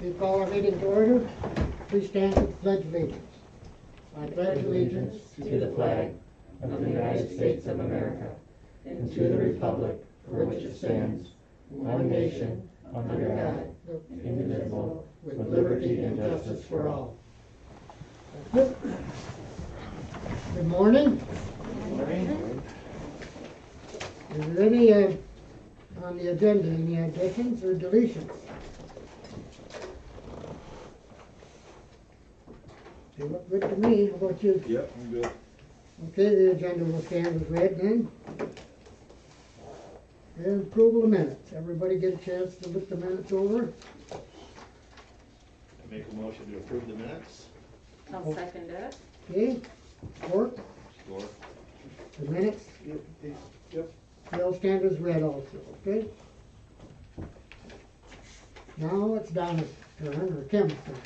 We call our meeting to order. Please stand for the pledge of allegiance. I pledge allegiance to the flag of the United States of America and to the republic for which it stands, one nation, under God, indivisible, with liberty and justice for all. Good morning. Is there any on the agenda, any additions or deletions? They look good to me. How about you? Yep, I'm good. Okay, the agenda will stand as read then. And approval of minutes. Everybody get a chance to look the minutes over? I make a motion to approve the minutes. I'll second it. Okay, Work, Score. the minutes? Yep. They'll stand as read also, okay? Now it's Donna's turn, or Kim's turn.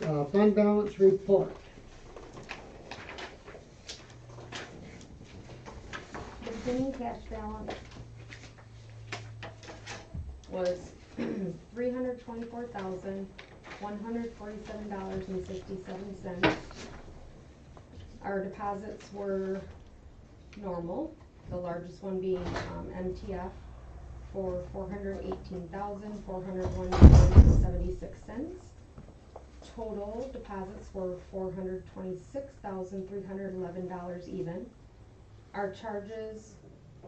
Fund balance report. The beginning cash balance was $324,147.67. Our deposits were normal, the largest one being MTF for $418,401.76. Total deposits were $426,311 even. Our charges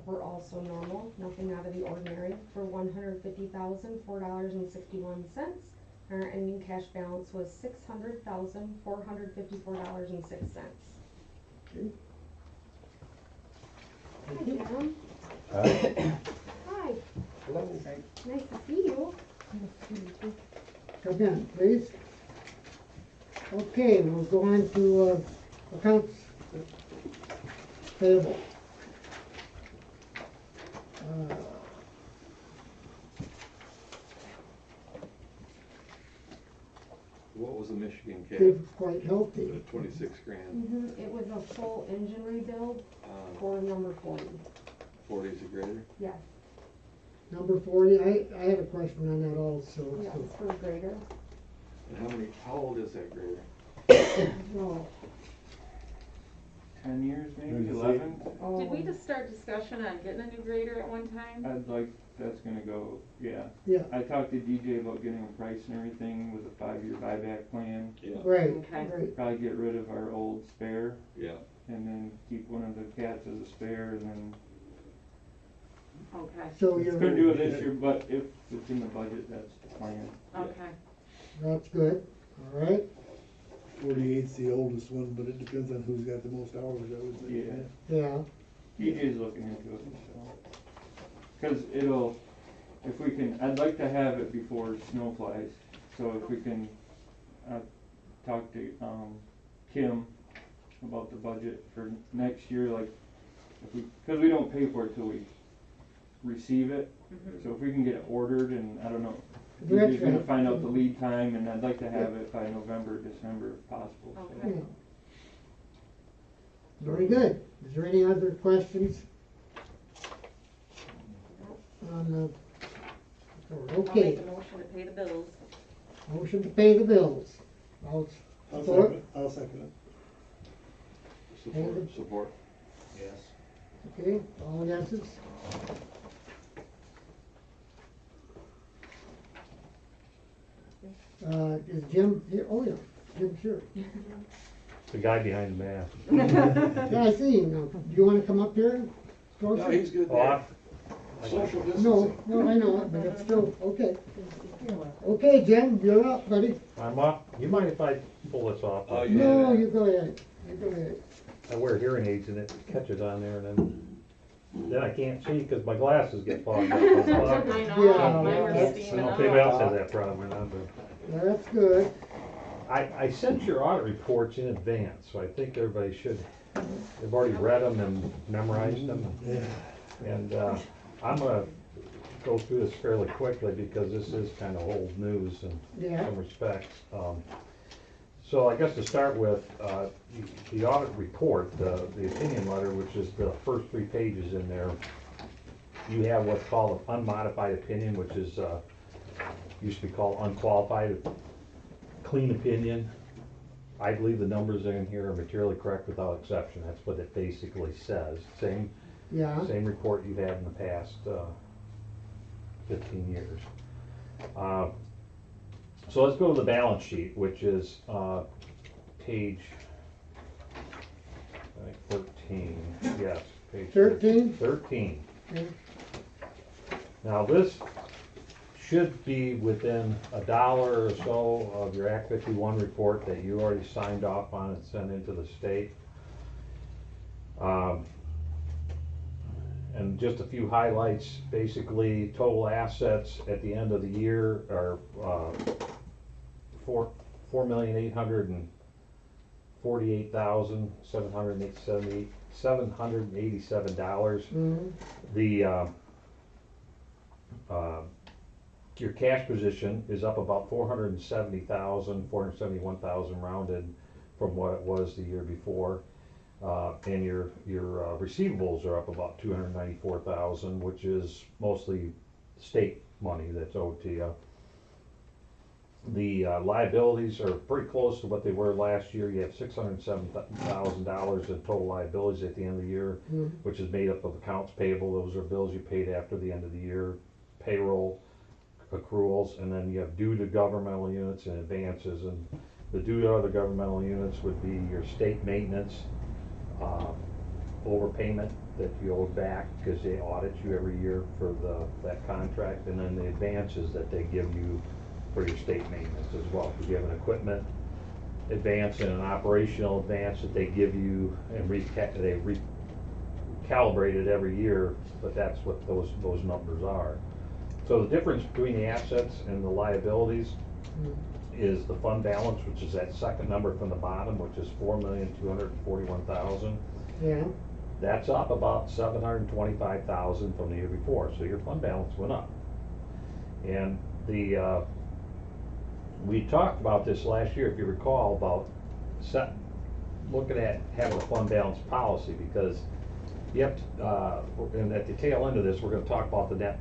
were also normal, nothing out of the ordinary, for $150,004.61. Our ending cash balance was $600,454.06. Hi, Jim. Hi. Hi. Hello. Nice to see you. Come in, please. Okay, we'll go on to accounts payable. What was the Michigan cab? Did quite healthy. 26 grand. It was a full engine rebuild for number 40. 40 is a grader. Yes, Number 40, I had a question on that also. yes, So. for grader. And how old is that grader? No. 10 years, maybe Let's see. 11. Oh. Did we just start discussion on getting a new grader at one time? That's gonna go, yeah. Yeah, I talked to DJ about getting a price and everything with a 5-year buyback plan. Yeah. right, Okay. right. Probably get rid of our old spare Yeah. and then keep one of the cats as a spare and then Okay, So it's gonna do it this year, but if it's in the budget, that's the plan. okay. that's good, all right. 48's the oldest one, but it depends on who's got the most hours, I would think. Yeah. Yeah, DJ's looking into it, so. Cause if we can, I'd like to have it before snow flies, so if we can, talk to, Kim about the budget for next year, like, cause we don't pay for it till we receive it, so if we can get it ordered and, I don't know, That's DJ's gonna right. find out the lead time, and I'd like to have it by November, December if possible, so. yeah. Okay. Very good. Is there any other questions? On the, I'll okay, make a motion to pay the bills. motion to pay the bills. I'll support. I'll second it. Support. Yes. Okay, all yeses? Is Jim here? Oh, yeah, Jim, sure. The guy behind the mask. Yeah, I see him now. Do you wanna come up here? Closer? No, he's good Oh, there. Social distancing. No, I know it, but it's still, okay. Okay, Jim, you're up, buddy. I'm up. You mind if I pull this off? Oh, yeah. No, you go ahead. You go ahead. I wear hearing aids and it catches on there and then I can't see because my glasses get fogged up. I know, Yeah, mine were that's- I steaming don't know up. if anybody else has that problem or not, but That's good. I sent your audit reports in advance, so I think everybody should, they've already read them and memorized them. And I'm gonna go through this fairly quickly because this is kind of old news in Yeah. some respects. So I guess to start with, the audit report, the opinion letter, which is the first 3 pages in there, you have what's called an unmodified opinion, which is used to be called unqualified, clean opinion. I believe the numbers in here are materially correct without exception. That's what it basically says. Yeah, Same report you've had in the past 15 years. So let's go to the balance sheet, which is page, I think 13, yes, page 13? 13. Okay. Now this should be within $1 or so of your Act 51 report that you already signed off on and sent into the state. And just a few highlights, basically total assets at the end of the year are $4,848,787. Mhm. The your cash position is up about 471,000 rounded from what it was the year before. And your receivables are up about 294,000, which is mostly state money that's owed to you. The liabilities are pretty close to what they were last year. You have $607,000 in total liabilities at the end of the year, Mhm. which is made up of accounts payable. Those are bills you paid after the end of the year, payroll, accruals, and then you have due to governmental units and advances. And the due to other governmental units would be your state maintenance, overpayment that you owe back because they audit you every year for that contract, and then the advances that they give you for your state maintenance as well, because you have an equipment advance and an operational advance that they give you, and they recalibrate it every year, but that's what those numbers are. So the difference between the assets and the liabilities is the fund balance, which is that second number from the bottom, which is $4,241,000. Yeah, That's up about $725,000 from the year before, so your fund balance went up. And we talked about this last year, if you recall, about looking at having a fund balance policy, because you have to, and at the tail end of this, we're gonna talk about the net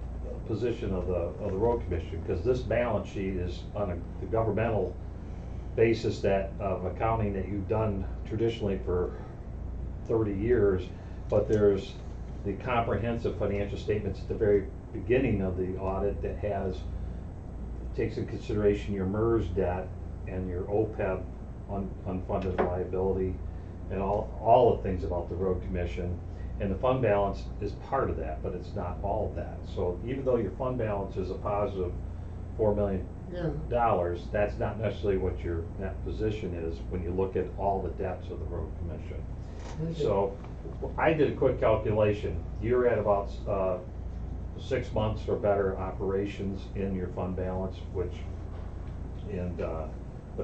position of the road commission, because this balance sheet is on the governmental basis of accounting that you've done traditionally for 30 years, but there's the comprehensive financial statements at the very beginning of the audit that takes into consideration your MERS debt and your OPEB unfunded liability and all the things about the road commission. And the fund balance is part of that, but it's not all of that. So even though your fund balance is a positive $4 million, yeah, that's not necessarily what your net position is when you look at all the debts of the road commission. I see. So I did a quick calculation. You're at about 6 months or better operations in your fund balance, which in the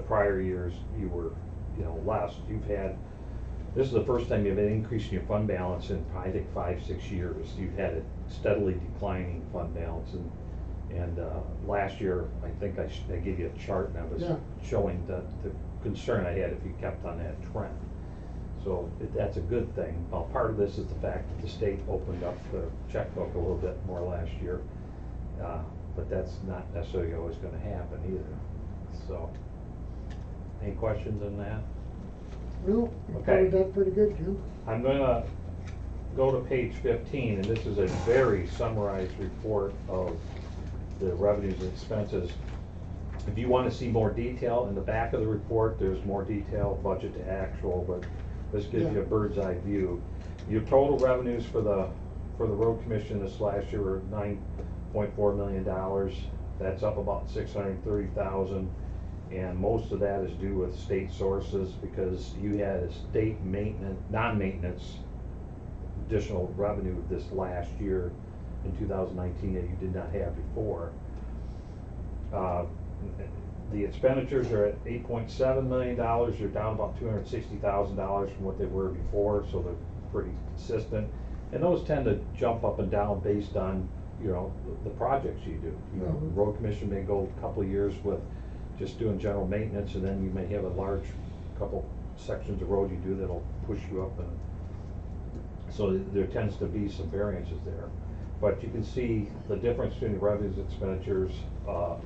prior years you were, less. This is the first time you've had an increase in your fund balance in, I think, 5-6 years. You've had a steadily declining fund balance, and last year, I think I gave you a chart, and I was Yeah. showing the concern I had if you kept on that trend. So that's a good thing. Well, part of this is the fact that the state opened up the checkbook a little bit more last year, but that's not necessarily always gonna happen either. So, any questions on that? No, you Okay. covered that pretty good, Jim. I'm gonna go to page 15, and this is a very summarized report of the revenues and expenses. If you wanna see more detail, in the back of the report, there's more detail, budget to actual, but this gives you a bird's eye view. Your total revenues for the road commission this last year were $9.4 million. That's up about $630,000. And most of that is due with state sources, because you had a state non-maintenance additional revenue this last year in 2019 that you did not have before. The expenditures are at $8.7 million. They're down about $260,000 from what they were before, so they're pretty consistent. And those tend to jump up and down based on, the projects you do. The road commission may go a couple of years with just doing general maintenance, and then you may have a large couple sections of road you do that'll push you up, and so there tends to be some variances there. but you can see the difference between the revenues and expenditures,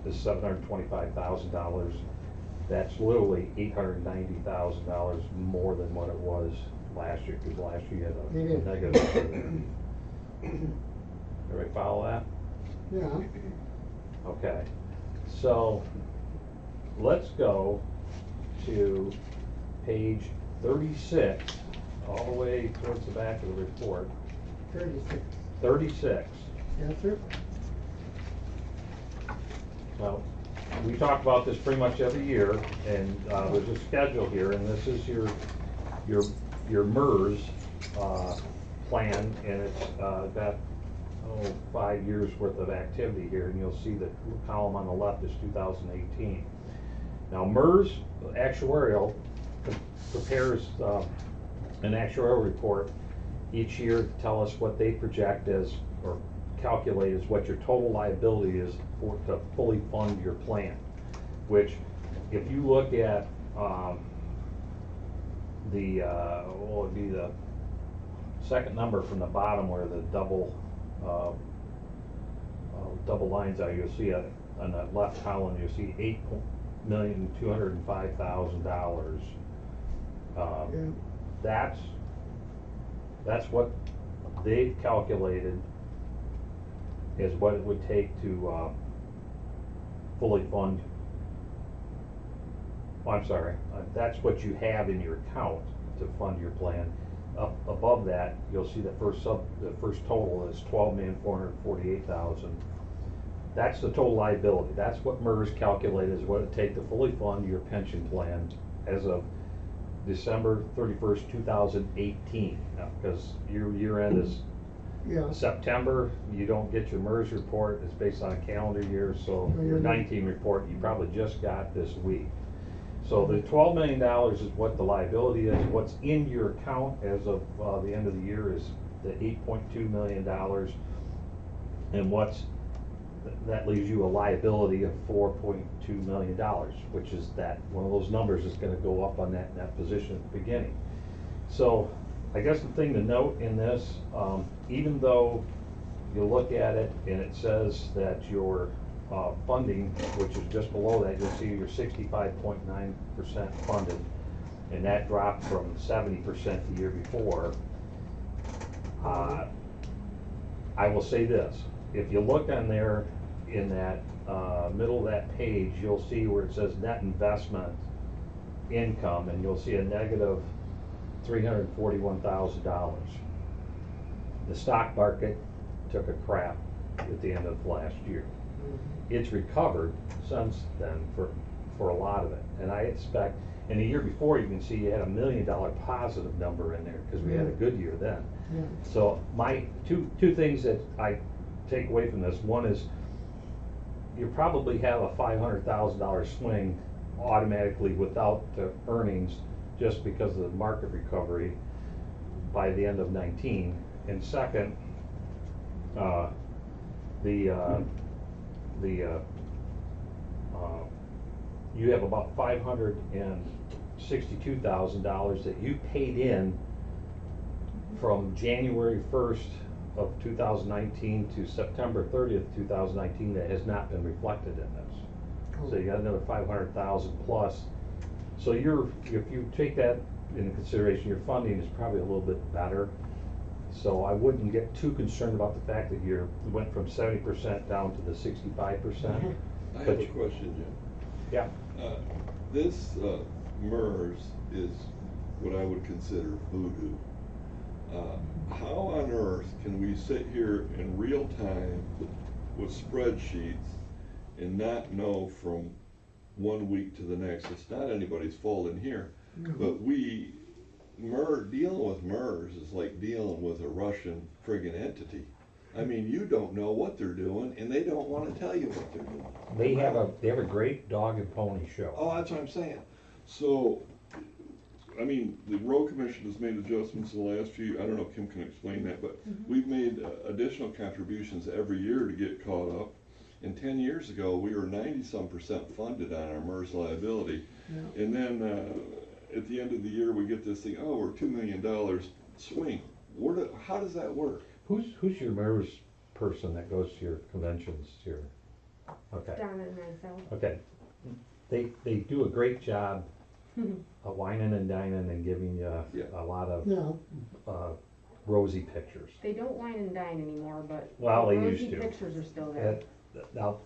is $725,000. That's literally $890,000 more than what it was last year, because last year you had It a is. negative. Everybody follow that? Yeah, Okay, so let's go to page 36, all the way towards the back of the report. 36. 36. Yes, sir. Well, we talk about this pretty much every year, and there's a schedule here, and this is your MERS plan, and it's got 5 years worth of activity here, and you'll see the column on the left is 2018. Now, MERS actuarial prepares an actuarial report each year to tell us what they project as, or calculate as what your total liability is to fully fund your plan. Which, if you look at what would be the second number from the bottom where the double lines are, you'll see on that left column, you'll see $8,205,000. Yeah. That's what they've calculated is what it would take to fully fund. Oh, I'm sorry, that's what you have in your account to fund your plan. Up above that, you'll see the first total is $12,448,000. That's the total liability. That's what MERS calculated is what it take to fully fund your pension plan as of December 31st, 2018. Now, because your year end is Yeah. September, you don't get your MERS report, it's based on a calendar year, so your 19 report you probably just got this week. So the $12 million is what the liability is. What's in your account as of the end of the year is the $8.2 million. And that leaves you a liability of $4.2 million, which is that, one of those numbers is gonna go up on that position at the beginning. So I guess the thing to note in this, even though you look at it and it says that your funding, which is just below that, you'll see you're 65.9% funded, and that dropped from 70% the year before. I will say this, if you look on there in that middle of that page, you'll see where it says net investment income, and you'll see a negative $341,000. The stock market took a crap at the end of last year. It's recovered since then for a lot of it, and I expect, and the year before you can see you had $1 million positive number in there because we had a good year then. Yeah. So my two things that I take away from this, one is you probably have a $500,000 swing automatically without the earnings just because of the market recovery by the end of 19. And second, you have about $562,000 that you paid in from January 1st of 2019 to September 30th, 2019 that has not been reflected in this. So you got another 500,000 plus. So if you take that into consideration, your funding is probably a little bit better. So I wouldn't get too concerned about the fact that you went from 70% down to the 65%. I have a question, Jim. Yeah. This MERS is what I would consider voodoo. How on earth can we sit here in real time with spreadsheets and not know from 1 week to the next? It's not anybody's fault in here, but dealing with MERS is like dealing with a Russian friggin' entity. I mean, you don't know what they're doing, and they don't want to tell you what they're doing. They have a great dog and pony show. Oh, that's what I'm saying. So, I mean, the road commission has made adjustments in the last few, I don't know if Kim can explain that, but we've made additional contributions every year to get caught up. And 10 years ago, we were 90-some% funded on our MERS liability. Yeah. And then at the end of the year, we get this thing, we're $2 million swing. How does that work? Who's your MERS person that goes to your conventions here? Okay, Donna and myself. okay. They do a great job of whining and dining and giving you Yeah. a lot of, Yeah, rosy pictures. They don't wine and dine anymore, but Well, they rosy used to. pictures are still there. Now,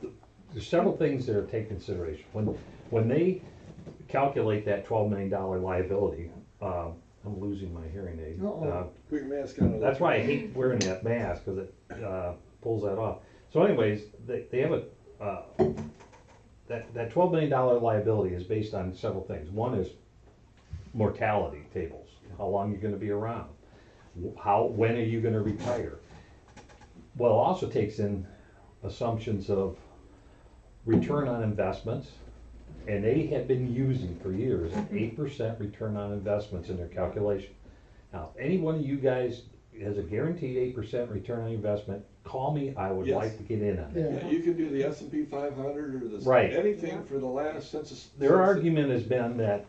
there's several things that are take consideration. When they calculate that $12 million liability, I'm losing my hearing aid. Uh-oh. Put your mask on. That's why I hate wearing that mask, because it pulls that off. So anyways, they have that $12 million liability is based on several things. One is mortality tables, how long you're gonna be around, when are you gonna retire? Well, it also takes in assumptions of return on investments, and they have been using for years an 8% return on investments in their calculation. Now, if any one of you guys has a guaranteed 8% return on investment, call me, I would Yes. like to get in on it. Yeah, you can do the S&P 500 or the, Right. anything Yeah. for the last census. Their argument has been that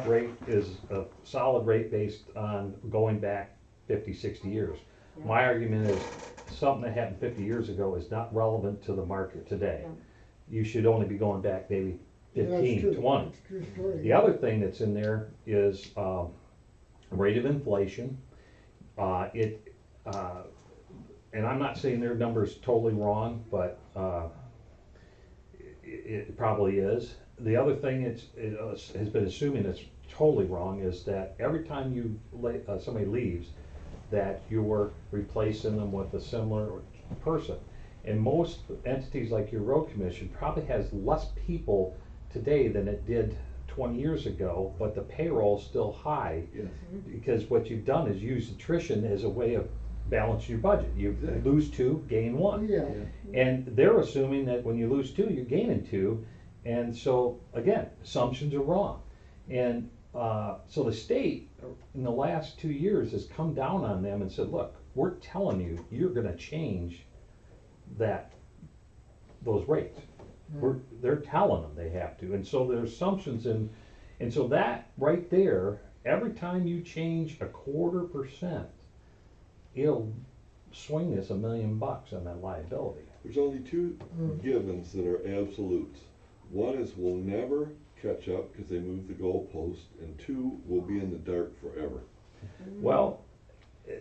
rate is a solid rate based on going back 50, 60 years. My argument is, something that happened 50 years ago is not relevant to the market today. Yeah. You should only be going back maybe that's 15, true. 20. That's a true story. The other thing that's in there is, rate of inflation. And I'm not saying their number's totally wrong, but, it probably is. The other thing has been assuming it's totally wrong is that every time somebody leaves, that you're replacing them with a similar person. And most entities like your road commission probably has less people today than it did 20 years ago, but the payroll's still high. Yes. Because what you've done is use attrition as a way of balancing your budget. You Exactly. lose 2, gain 1. Yeah, And they're assuming that when you lose 2, you're gaining 2. And so, again, assumptions are wrong. And so the state, in the last 2 years, has come down on them and said, look, we're telling you, you're gonna change those rates. They're telling them they have to. And so their assumptions and so that right there, every time you change a 1/4%, it'll swing us $1 million on that liability. There's only two givens that are absolutes. One is we'll never catch up because they moved the goalpost, and 2, we'll be in the dark forever. Well,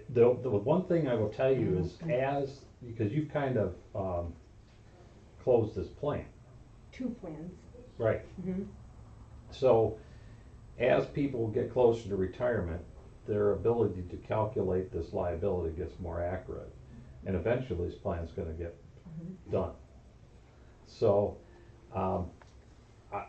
the one thing I will tell you is because you've kind of closed this plant. 2 plans. Right. Mhm. So as people get closer to retirement, their ability to calculate this liability gets more accurate. And eventually this plan's gonna get done. So,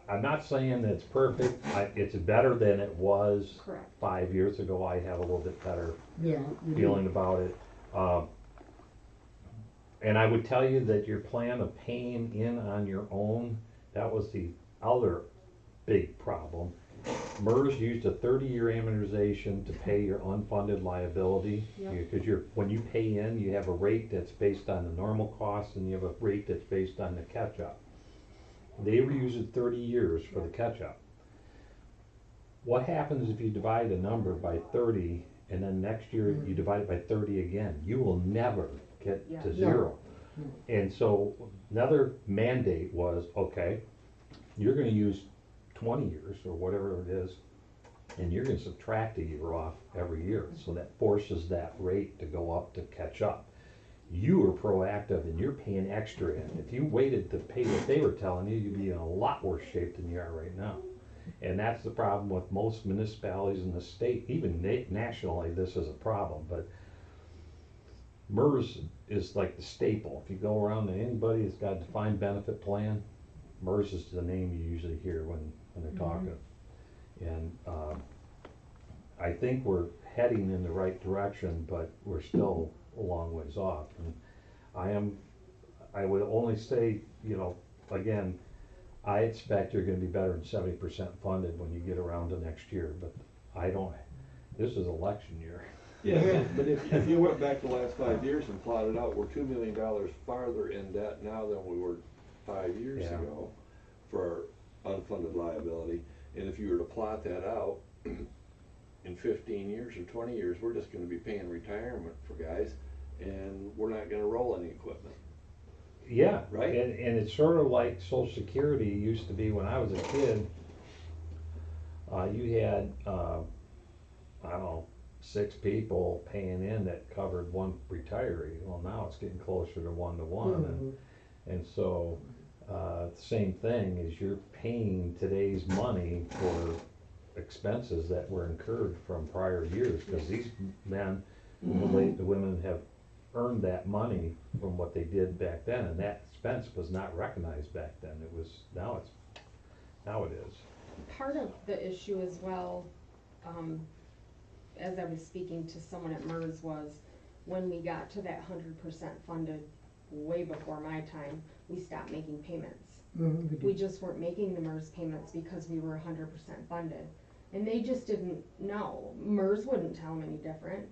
I'm not saying that it's perfect. It's better than it was Correct. 5 years ago. I have a little bit better yeah. you do. feeling about it. And I would tell you that your plan of paying in on your own, that was the other big problem. MERS used a 30-year amortization to pay your unfunded liability. Yep. Because when you pay in, you have a rate that's based on the normal cost and you have a rate that's based on the catch-up. They were using 30 years for the catch-up. What happens if you divide a number by 30 and then next year you divide it by 30 again? You will never get Yeah. to No. 0. No. And so another mandate was, okay, you're gonna use 20 years or whatever it is, and you're gonna subtract a year off every year. So that forces that rate to go up to catch up. You were proactive and you're paying extra in. If you waited to pay what they were telling you, you'd be in a lot worse shape than you are right now. And that's the problem with most municipalities in the state. Even nationally, this is a problem, but MERS is like the staple. If you go around to anybody that's got a defined benefit plan, MERS is the name you usually hear when they're talking. And I think we're heading in the right direction, but we're still a long ways off. And I would only say, again, I expect you're gonna be better than 70% funded when you get around to next year, but this is election year. Yeah, but if you went back the last 5 years and plotted out, we're $2 million farther in debt now than we were 5 years Yeah. ago for our unfunded liability. And if you were to plot that out, in 15 years or 20 years, we're just gonna be paying retirement for guys and we're not gonna roll any equipment. Yeah, Right? and it's sort of like Social Security used to be when I was a kid. You had, I don't know, 6 people paying in that covered one retiree. Well, now it's getting closer to 1 to 1. And so, same thing is you're paying today's money for expenses that were incurred from prior years. Because these men, the women have earned that money from what they did back then, and that expense was not recognized back then. It was, now it is. Part of the issue as well, as I was speaking to someone at MERS, was when we got to that 100% funded, way before my time, we stopped making payments. We just weren't making the MERS payments because we were 100% funded. And they just didn't know. MERS wouldn't tell them any different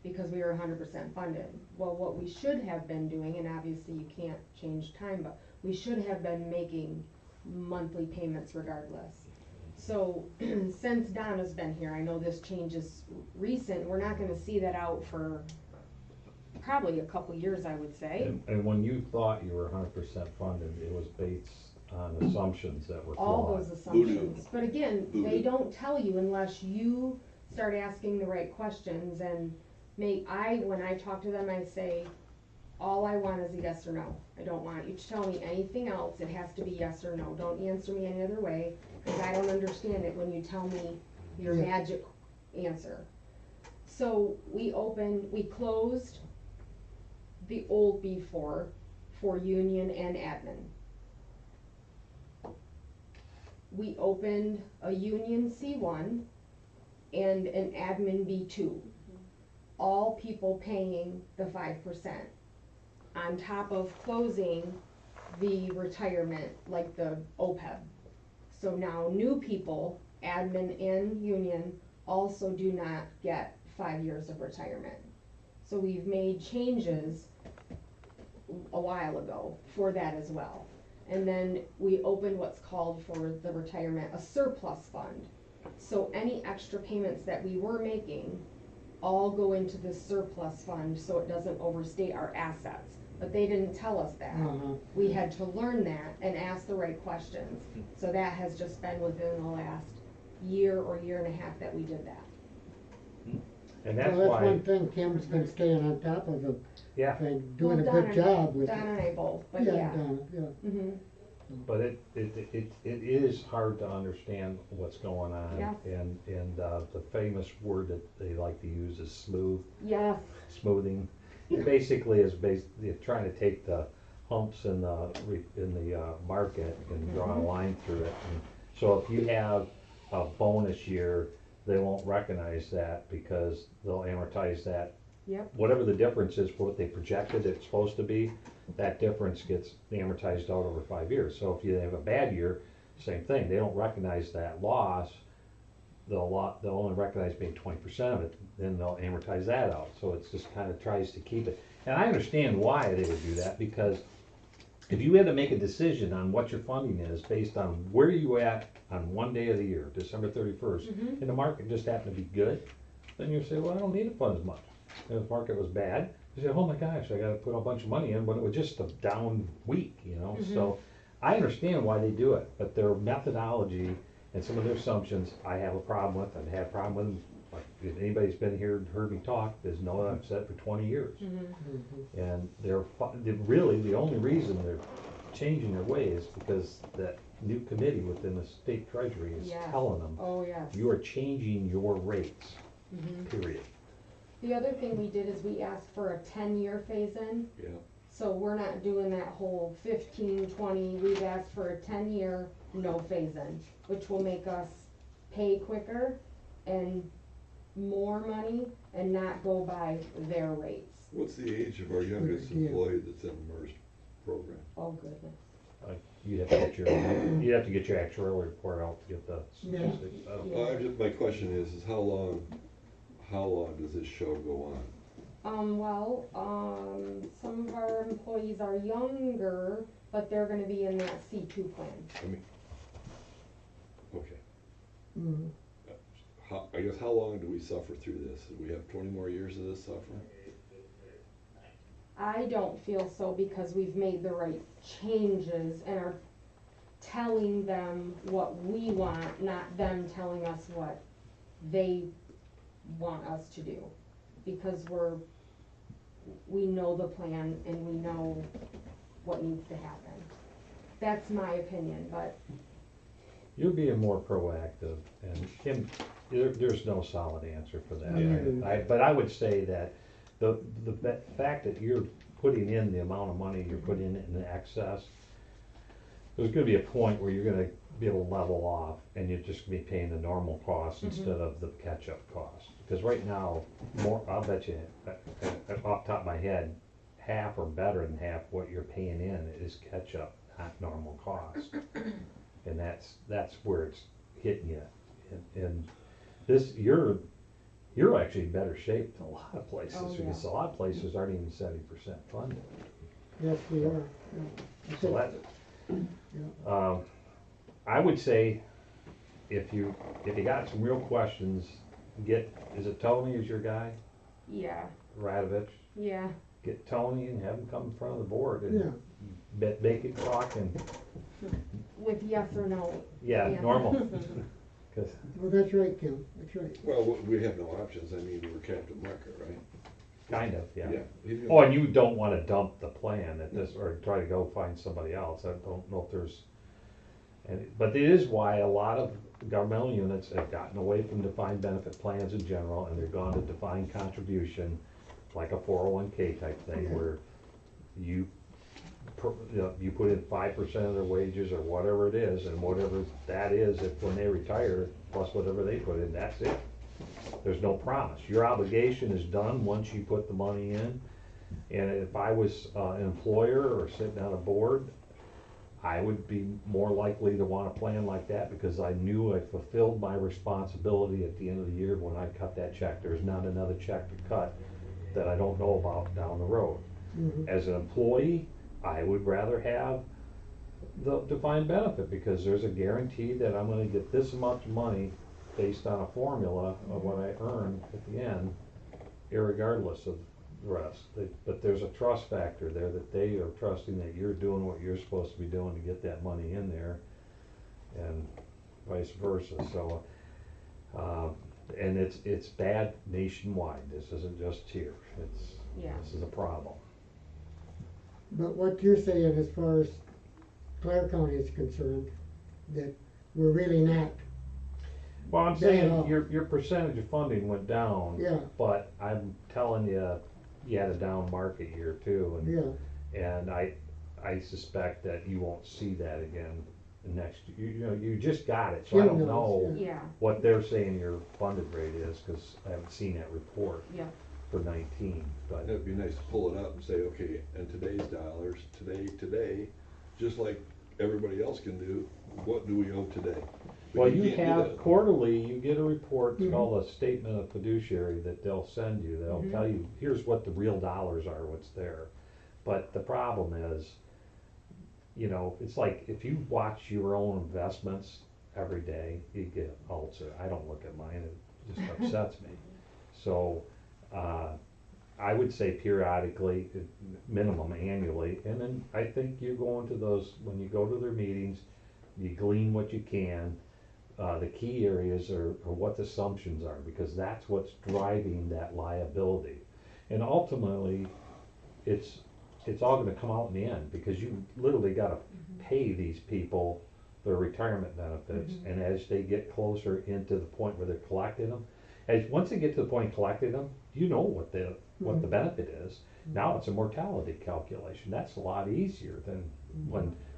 because we were 100% funded. Well, what we should have been doing, and obviously you can't change time, but we should have been making monthly payments regardless. So since Donna's been here, I know this change is recent, we're not gonna see that out for probably a couple years, I would say. And when you thought you were 100% funded, it was based on assumptions that were flawed. All those assumptions, Voodoo. but again, they Voodoo. don't tell you unless you start asking the right questions. And when I talk to them, I say, all I want is a yes or no. I don't want you to tell me anything else, it has to be yes or no. Don't answer me any other way, because I don't understand it when you tell me your Yeah. magic answer. So we closed the old B4 for union and admin. We opened a union C1 and an admin B2. All people paying the 5%. On top of closing the retirement, like the OPEB. So now new people, admin and union, also do not get 5 years of retirement. So we've made changes a while ago for that as well. And then we opened what's called for the retirement a surplus fund. So any extra payments that we were making all go into this surplus fund so it doesn't overstate our assets. But they didn't tell us that. We had to learn that and ask the right questions. So that has just been within the last year or year and a half that we did that. And that's Well, why, one thing Kim's been staying on top of, yeah, and doing a Well, good job with Donna it. and I both, but yeah. Donna, yeah. Mm-hmm. but it is hard to understand what's going on. Yes. And the famous word that they like to use is Yes. smoothing. It basically is they're trying to take the humps in the market and draw a line through it. And so if you have a bonus year, they won't recognize that because they'll amortize that. Yep. Whatever the difference is for what they projected it's supposed to be, that difference gets amortized out over 5 years. So if you have a bad year, same thing. They don't recognize that loss. They'll only recognize maybe 20% of it, then they'll amortize that out. So it's just kind of tries to keep it. And I understand why they would do that, because if you had to make a decision on what your funding is based on where you at on one day of the year, December 31st, and the market just happened to be good, then you say, well, I don't need to fund as much. And if the market was bad, you say, oh my gosh, I gotta put a bunch of money in when it was just a down week, you know? So I understand why they do it, but their methodology and some of their assumptions, I have a problem with. I've had a problem with them. Like, if anybody's been here and heard me talk, there's no I've said it for 20 years. And they're really, the only reason they're changing their ways because that new committee within the state treasury is Yes. telling them, Oh, yes. you are changing your rates, period. The other thing we did is we asked for a 10-year phase-in. Yeah. So we're not doing that whole 15, 20, we've asked for a 10-year, no phase-in, which will make us pay quicker and more money and not go by their rates. What's the age of our youngest Yeah. employee that's in the MERS program? Oh, goodness. You'd have to get your actuarial report out to get the statistics out. Yeah. My question is how long does this show go on? Some of our employees are younger, but they're gonna be in that C2 plan. I mean, okay. Mhm. I guess how long do we suffer through this? Do we have 20 more years of this suffering? I don't feel so because we've made the right changes and are telling them what we want, not them telling us what they want us to do. Because we know the plan and we know what needs to happen. That's my opinion, but You're being more proactive, and Kim, there's no solid answer for that. Yeah. But I would say that the fact that you're putting in the amount of money you're putting in excess, there's gonna be a point where you're gonna be able to level off, and you're just gonna be paying the normal costs instead of the catch-up costs. Because right now, I'll bet you, off the top of my head, half or better than half what you're paying in is catch-up, not normal cost. And that's where it's hitting you. And this, you're actually in better shape than a lot of places, Oh, yeah. because a lot of places aren't even 70% funded. Yes, we are. Yeah. So that, Yeah. I would say, if you got some real questions, is it Tony is your guy, yeah, Radovich? yeah. Get Tony and have him come in front of the board Yeah, and make it talk and, With yes or no. yeah, Yeah. normal. 'Cause well, that's right, Kim, that's right. Well, we have no options, I mean, we're captive market, right? kind of, yeah. He's gonna- Oh, and you don't wanna dump the plan at this, or try to go find somebody else, I don't know if there's, but it is why a lot of governmental units have gotten away from defined benefit plans in general, and they're gone to defined contribution, like a 401K type thing, Yeah. where you put in 5% of their wages or whatever it is, and whatever that is, if when they retire, plus whatever they put in, that's it. There's no promise. Your obligation is done once you put the money in. And if I was an employer or sitting on a board, I would be more likely to want a plan like that, because I knew I fulfilled my responsibility at the end of the year when I cut that check. There's not another check to cut that I don't know about down the road. Mhm. As an employee, I would rather have the defined benefit, because there's a guarantee that I'm gonna get this amount of money based on a formula of what I earn at the end, irregardless of the rest. But there's a trust factor there, that they are trusting that you're doing what you're supposed to be doing to get that money in there, and vice versa, so, and it's bad nationwide, this isn't just here, Yeah. this is a problem. But what you're saying as far as Clare County is concerned, that we're really not, Well, I'm Yeah. saying your percentage of funding went down. Yeah. But I'm telling you, you had a down market year too, yeah, and I suspect that you won't see that again next, you just got it, so I Jim don't knows, know Yeah, what they're saying your funded rate is, cause I haven't seen that report yeah. for 19, but. It'd be nice to pull it up and say, okay, in today's dollars, today, just like everybody else can do, what do we owe today? But Well, you can't do have that. quarterly, you get a report, it's Mhm. called a statement of fiduciary that they'll send you, they'll Mhm. tell you, here's what the real dollars are, what's there. But the problem is, it's like if you watch your own investments every day, you get an ulcer. I don't look at mine, it just upsets me. So, I would say periodically, minimum annually, and then I think you go into those, when you go to their meetings, you glean what you can. The key areas are what the assumptions are, because that's what's driving that liability. And ultimately, it's all gonna come out in the end, because you literally gotta pay these people their retirement benefits, and as they get closer into the point where they're collecting them, once they get to the point of collecting them, you know what the benefit is. Now it's a mortality calculation, that's a lot easier than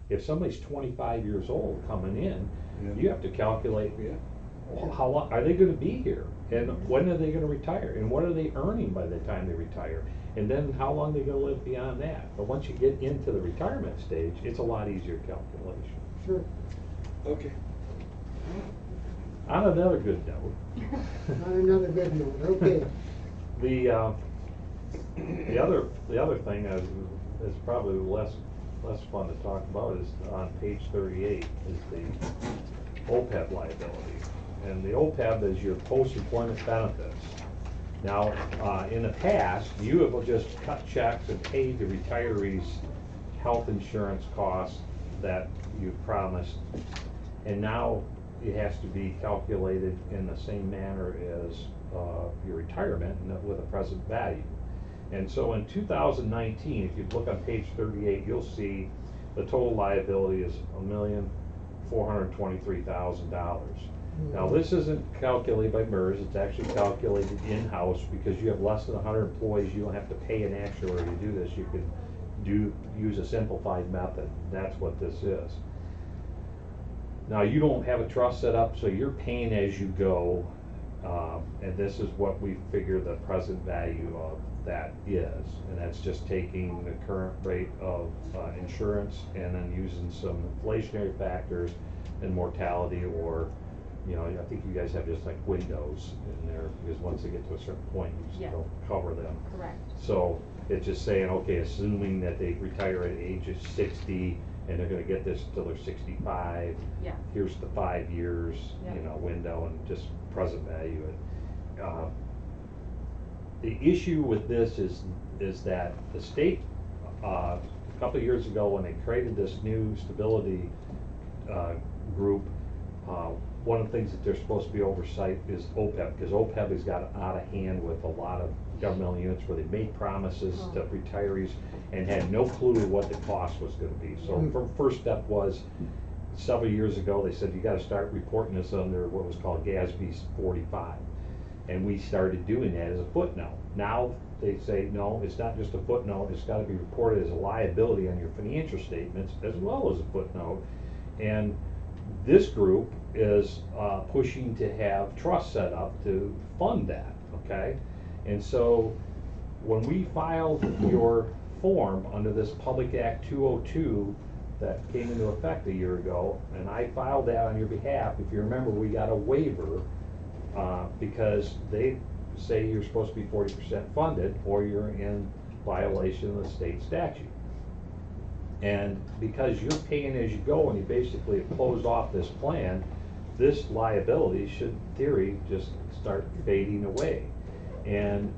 if somebody's 25 years old coming in, Yeah. you have to calculate, Yeah. well, how long, are they gonna be here? And when are they gonna retire? And what are they earning by the time they retire? And then how long are they gonna live beyond that? But once you get into the retirement stage, it's a lot easier calculation. sure, Okay. On another good note, not another good note, okay. the other thing is probably less fun to talk about is on page 38 is the OPEB liability. And the OPEB is your post-employment benefits. Now, in the past, you have just cut checks and paid the retirees' health insurance costs that you promised. And now it has to be calculated in the same manner as your retirement and with a present value. And so in 2019, if you look on page 38, you'll see the total liability is $1,423,000. Now, this isn't calculated by MERS, it's actually calculated in-house, because you have less than 100 employees, you don't have to pay an actuary to do this, you can use a simplified method, that's what this is. Now, you don't have a trust set up, so you're paying as you go, and this is what we figure the present value of that is, and that's just taking the current rate of insurance and then using some inflationary factors and mortality, or you know, I think you guys have just like windows in there, because once they get to a certain point, you just Yeah. don't cover them. Correct. So it's just saying, okay, assuming that they retire at age of 60 and they're gonna get this till they're 65, Yeah. here's the 5 years, Yeah. you know, window, and just present value it. The issue with this is that the state, a couple of years ago, when they created this new stability group, one of the things that they're supposed to be oversight is OPEB, because OPEB has got out of hand with a lot of governmental units where they made promises to retirees and had no clue what the cost was gonna be. So first step was, several years ago, they said you gotta start reporting this under what was called GASB 45. And we started doing that as a footnote. Now, they say, no, it's not just a footnote, it's gotta be reported as a liability on your financial statements as well as a footnote. And this group is pushing to have trusts set up to fund that, okay? And so, when we filed your form under this Public Act 202 that came into effect a year ago, and I filed that on your behalf, if you remember, we got a waiver because they say you're supposed to be 40% funded or you're in violation of the state statute. And because you're paying as you go and you basically have closed off this plan, this liability should, in theory, just start fading away. And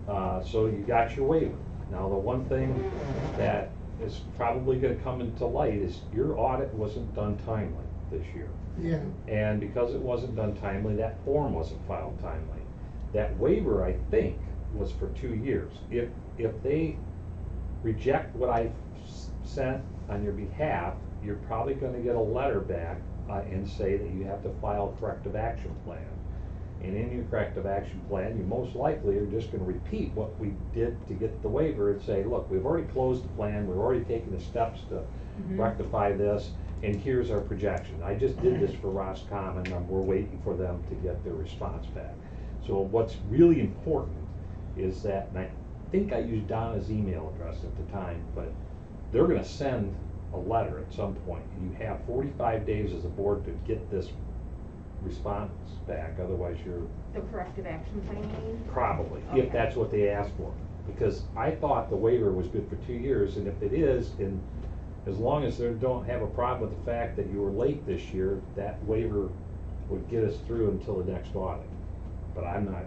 so you got your waiver. Now, the one thing that is probably gonna come into light is your audit wasn't done timely this year. Yeah, And because it wasn't done timely, that form wasn't filed timely. That waiver, I think, was for 2 years. If they reject what I sent on your behalf, you're probably gonna get a letter back and say that you have to file a corrective action plan. And in your corrective action plan, you most likely are just gonna repeat what we did to get the waiver and say, look, we've already closed the plan, we've already taken the steps to rectify this, and here's our projection. I just did this for Roscommon, and we're waiting for them to get their response back. So what's really important is that, and I think I used Donna's email address at the time, but they're gonna send a letter at some point. You have 45 days as a board to get this response back, otherwise you're The corrective action plan, you mean? probably, Okay. if that's what they asked for. Because I thought the waiver was good for 2 years, and if it is, and as long as they don't have a problem with the fact that you were late this year, that waiver would get us through until the next audit. But I'm not,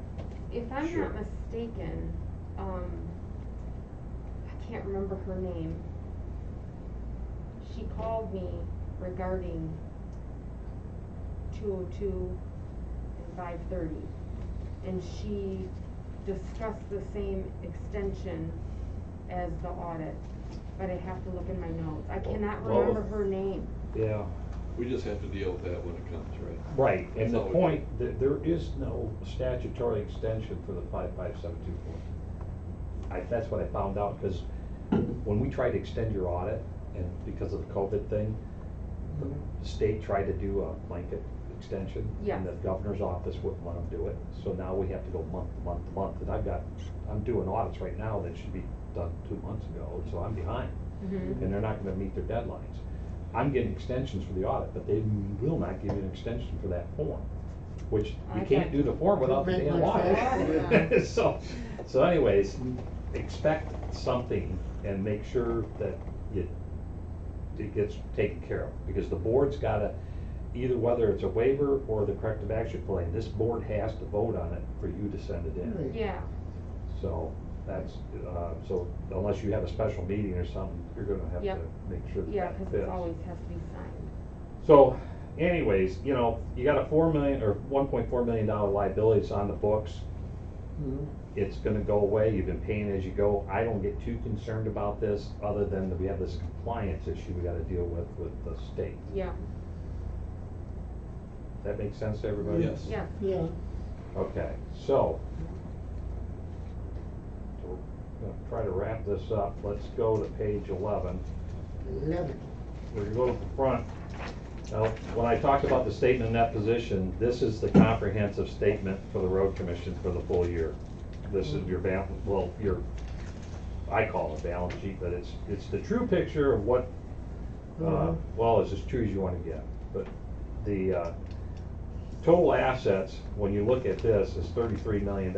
If I'm Sure. not mistaken, I can't remember her name. She called me regarding 202 and 530. And she discussed the same extension as the audit, but I have to look in my notes. I cannot Well, remember her name. yeah. We just have to deal with that when it comes, right? Right, and the So- point, that there is no statutory extension for the 55724. That's what I found out, because when we tried to extend your audit, and because of the COVID thing, the state tried to do a blanket extension. Yes. And the governor's office wouldn't let them do it, so now we have to go month to month to month, and I'm doing audits right now that should be done 2 months ago, so I'm behind. And they're not gonna meet their deadlines. I'm getting extensions for the audit, but they will not give you an extension for that form, which you I can't got- do the form without the Make damn much audit. sense. So anyways, expect something and make sure that it gets taken care of, because the board's gotta, either whether it's a waiver or the corrective action plan, this board has to vote on it for you to send it in. Right. Yeah, So that's, so unless you have a special meeting or something, you're gonna have Yep. to make sure that Yeah, that cause fits. it always has to be signed. So anyways, you know, you got a $4 million or $1.4 million liability, it's on the books. Mhm. It's gonna go away, you've been paying as you go. I don't get too concerned about this, other than that we have this compliance issue we gotta deal with the state. Yeah, Does that make sense to everybody? Yes. yeah. Yeah, Okay, so we're gonna try to wrap this up. Let's go to page 11. 11. We're gonna go to the front. Now, when I talked about the statement in that position, this is the comprehensive statement for the road commission for the full year. This is your I call it balance sheet, but it's the true picture of what, well, it's as true as you wanna get. But the, total assets, when you look at this, is $33 million.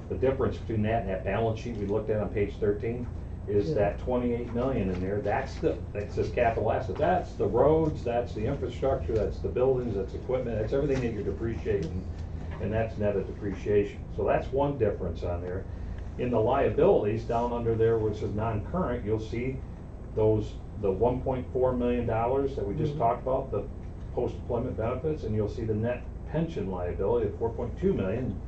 The difference between that and that balance sheet we looked at on page 13 is Yeah. that 28 million in there. That says capital assets. That's the roads, that's the infrastructure, that's the buildings, that's equipment, that's everything that you're depreciating, and that's net of depreciation. So that's one difference on there. In the liabilities, down under there where it says non-current, you'll see the $1.4 million that we just Mhm. talked about, the post-employment benefits, and you'll see the net pension liability of 4.2 million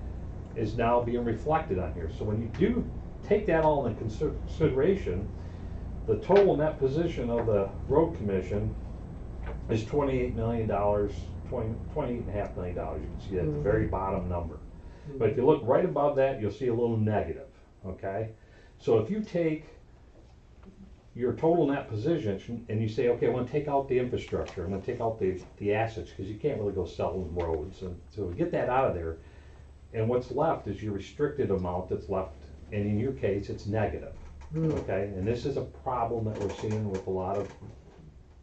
is now being reflected on here. So when you do take that all into consideration, the total net position of the road commission is $28 million, $28.5 million. You can see that at the very bottom number. But if you look right above that, you'll see a little negative, okay? So if you take your total net position and you say, okay, I wanna take out the infrastructure, I'm gonna take out the assets, cause you can't really go selling roads, and so get that out of there. And what's left is your restricted amount that's left, and in your case, it's negative, okay? And this is a problem that we're seeing with a lot of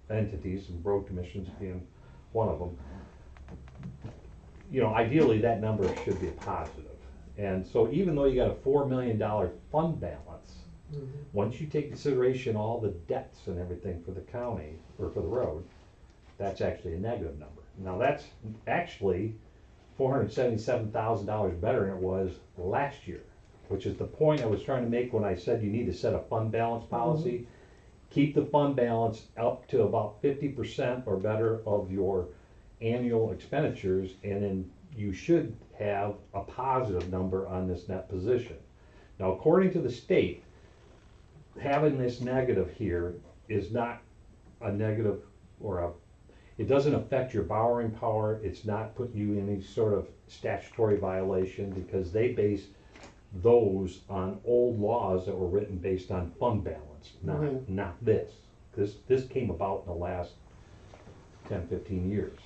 entities, and road commissions being one of them. You know, ideally, that number should be a positive. And so even though you got a $4 million fund balance, once you take consideration all the debts and everything for the county, or for the road, that's actually a negative number. Now, that's actually $477,000 better than it was last year, which is the point I was trying to make when I said you need to set a fund balance policy. Keep the fund balance up to about 50% or better of your annual expenditures, and then you should have a positive number on this net position. Now, according to the state, having this negative here is not a negative it doesn't affect your borrowing power. It's not putting you in any sort of statutory violation, because they base those on old laws that were written based on fund balance, not this. This came about in the last 10, 15 years.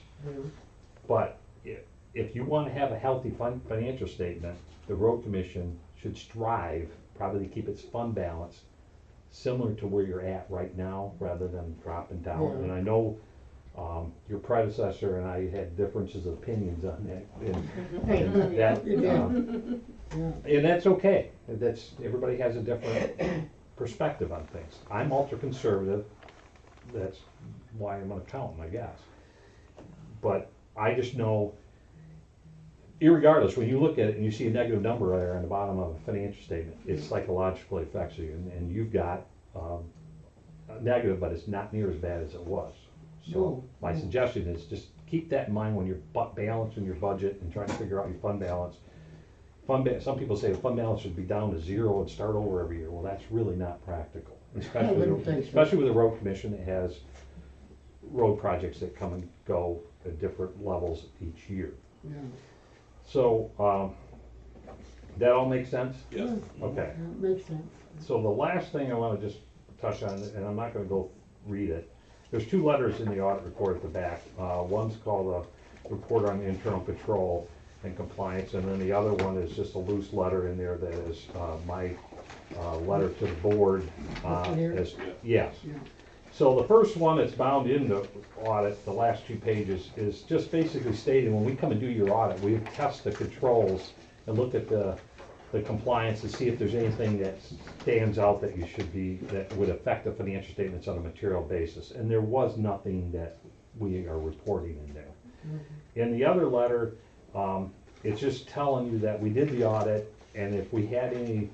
But if you want to have a healthy financial statement, the road commission should strive probably to keep its fund balance similar to where you're at right now, rather than dropping down. Yeah. And I know your predecessor and I had differences of opinions on that. And that, Yeah. and that's okay. Everybody has a different perspective on things. I'm ultra conservative. That's why I'm an accountant, I guess. But I just know, irregardless, when you look at it and you see a negative number there on the bottom of a financial statement, it psychologically affects you, and you've got a negative, but it's not near as bad as it was. So my suggestion is just keep that in mind when you're balancing your budget and trying to figure out your fund balance. Some people say the fund balance should be down to 0 and start over every year. Well, that's really not practical, wouldn't think so. especially with a road commission that has road projects that come and go at different levels each year. Yeah. So, that all makes sense? Yes. Okay. That makes sense. So the last thing I wanna just touch on, and I'm not gonna go read it, there's 2 letters in the audit report at the back. One's called a report on internal control and compliance, and then the other one is just a loose letter in there that is my letter to the board. This one here? Yes. Yeah. So the first one that's bound in the audit, the last 2 pages, is just basically stating, when we come and do your audit, we test the controls and look at the compliance to see if there's anything that stands out that that would affect the financial statements on a material basis. And there was nothing that we are reporting in there. In the other letter, it's just telling you that we did the audit, and if we had any,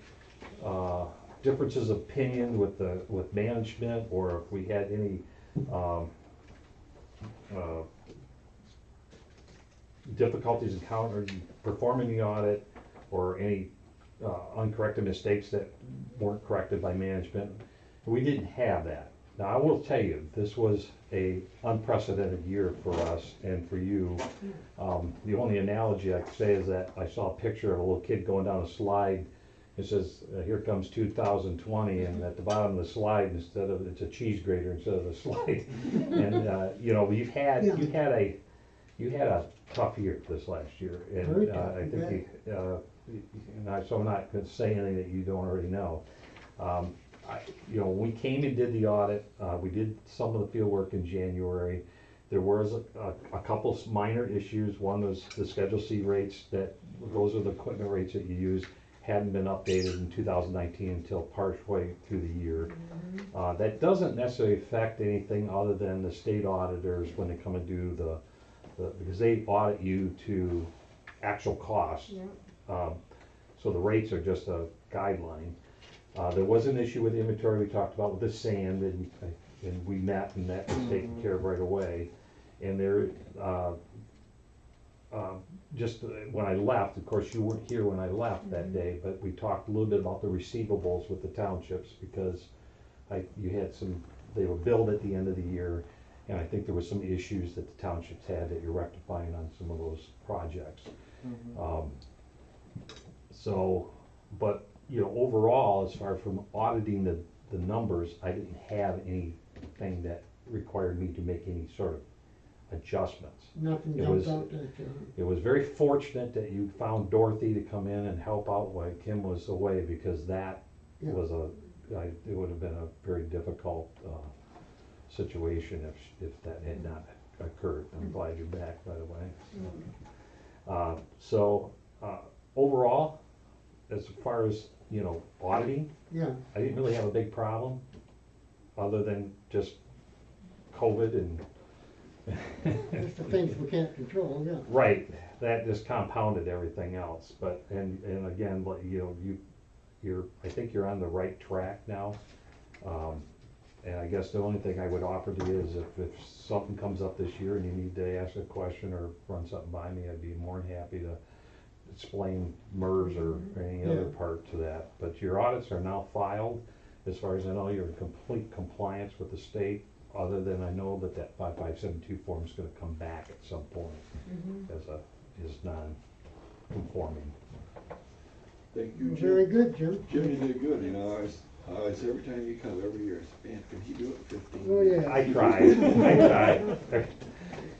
differences of opinion with management, or if we had any, difficulties encountered performing the audit, or any uncorrected mistakes that weren't corrected by management. We didn't have that. Now, I will tell you, this was a unprecedented year for us and for you. The only analogy I could say is that I saw a picture of a little kid going down a slide. It says, here comes 2020, and at the bottom of the slide, it's a cheese grater instead of a slide. And, you know, you had a tough year this last year, Very and tough, I you think so I'm not gonna say anything that you don't already know. You know, when we came and did the audit, we did some of the field work in January. There was a couple minor issues. One was the Schedule C rates, those are the equipment rates that you use, hadn't been updated in 2019 until partway through the year. That doesn't necessarily affect anything other than the state auditors when they come and do because they audit you to actual costs. Yeah. So the rates are just a guideline. There was an issue with inventory we talked about with the sand, and we met, and that was taken care of right away. And there, just when I left, of course you weren't here when I left that day, but we talked a little bit about the receivables with the townships, because they were billed at the end of the year, and I think there were some issues that the townships had that you're rectifying on some of those projects. But you know, overall, as far from auditing the numbers, I didn't have anything that required me to make any sort of adjustments. Nothing It jumps was- out at you. It was very fortunate that you found Dorothy to come in and help out while Kim was away, because that Yeah. was it would have been a very difficult situation if that had not occurred. I'm glad you're back, by the way. Overall, as far as, you know, auditing, Yeah, I didn't really have a big problem, other than just COVID and just the things we can't control, yeah. right, that just compounded everything else. But and again, like, you know, I think you're on the right track now. And I guess the only thing I would offer to you is if something comes up this year and you need to ask a question or run something by me, I'd be more than happy to explain MERS or any other Yeah. part to that. But your audits are now filed. As far as I know, you're in complete compliance with the state, other than I know that 5572 form is gonna come back at some point as non-conforming. Thank you, Very Jim. good, Jim. Jim, you did good, you know, I always, every time you come, every year, I say, man, can he do it 15? Oh, yeah. I tried.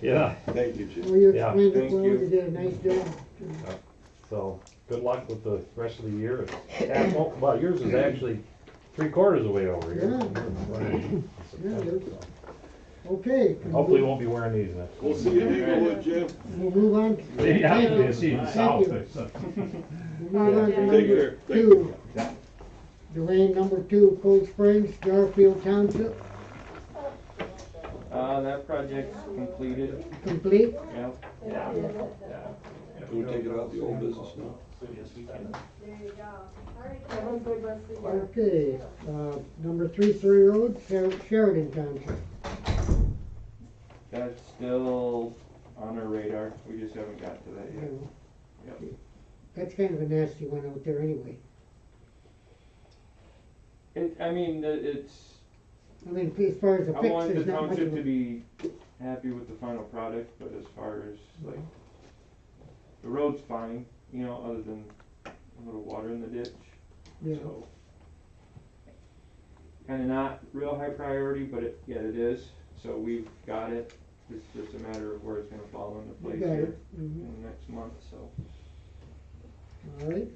Yeah, Thank you, Jim. Well, you Yeah, explained it thank well, you. you did a nice job. so good luck with the rest of the year. Well, yours is actually 3/4 of the way over here. Yeah, there's- Okay. Hopefully you won't be wearing these then. We'll see you in Inglewood, Jim. We'll move on. Yeah, Thank you. it's even Thank south. you. We'll move on to Take number care. Thank 2. Yeah. Delane number 2, Cold Springs, Garfield Township, That project's completed, complete. yep. We'll take it out the old business now. Yes, we can. Okay, number 3, Surrey Road, Sheridan Township. That's still on our radar, we just haven't got to that yet. Yep. That's kind of a nasty one out there anyway. I mean, it's, I mean, as far as the I fix, want the there's not much township of to a... be happy with the final product, but as far as like, the road's fine, you know, other than a little water in the ditch, Yeah, so. Kinda not real high priority, but it is, so we've got it, it's just a matter of where it's gonna fall into you place got here it. Mhm. in the next month, so. All right,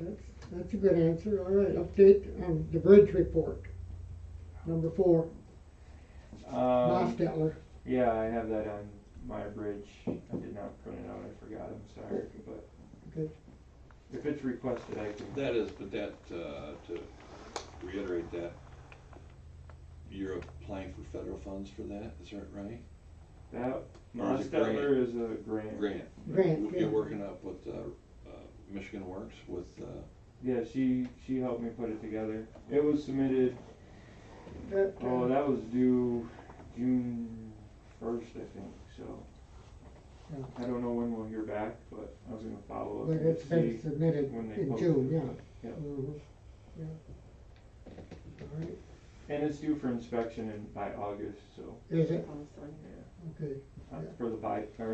that's a good answer. All right, update on the bridge report. Number 4, Mostetler. Yeah, I have that on my bridge, I did not print it out, I forgot, I'm sorry, but. Okay. If it's requested, I can. That is, but that, to reiterate that, you're applying for federal funds for that, is that right? That, Or is it grant? Mostetler is a grant. Grant. Grant, yeah. You're working up with, Michigan Works with, Yeah, she helped me put it together. It was submitted, That, that was due June 1st, I think, so. Yeah. I don't know when we'll hear back, but I was gonna follow up But and it's been see. submitted when they in post June, it. yeah. Yeah. Mhm. Yeah. All right, And it's due for inspection by August, so, is it? yeah, Okay, Yeah. for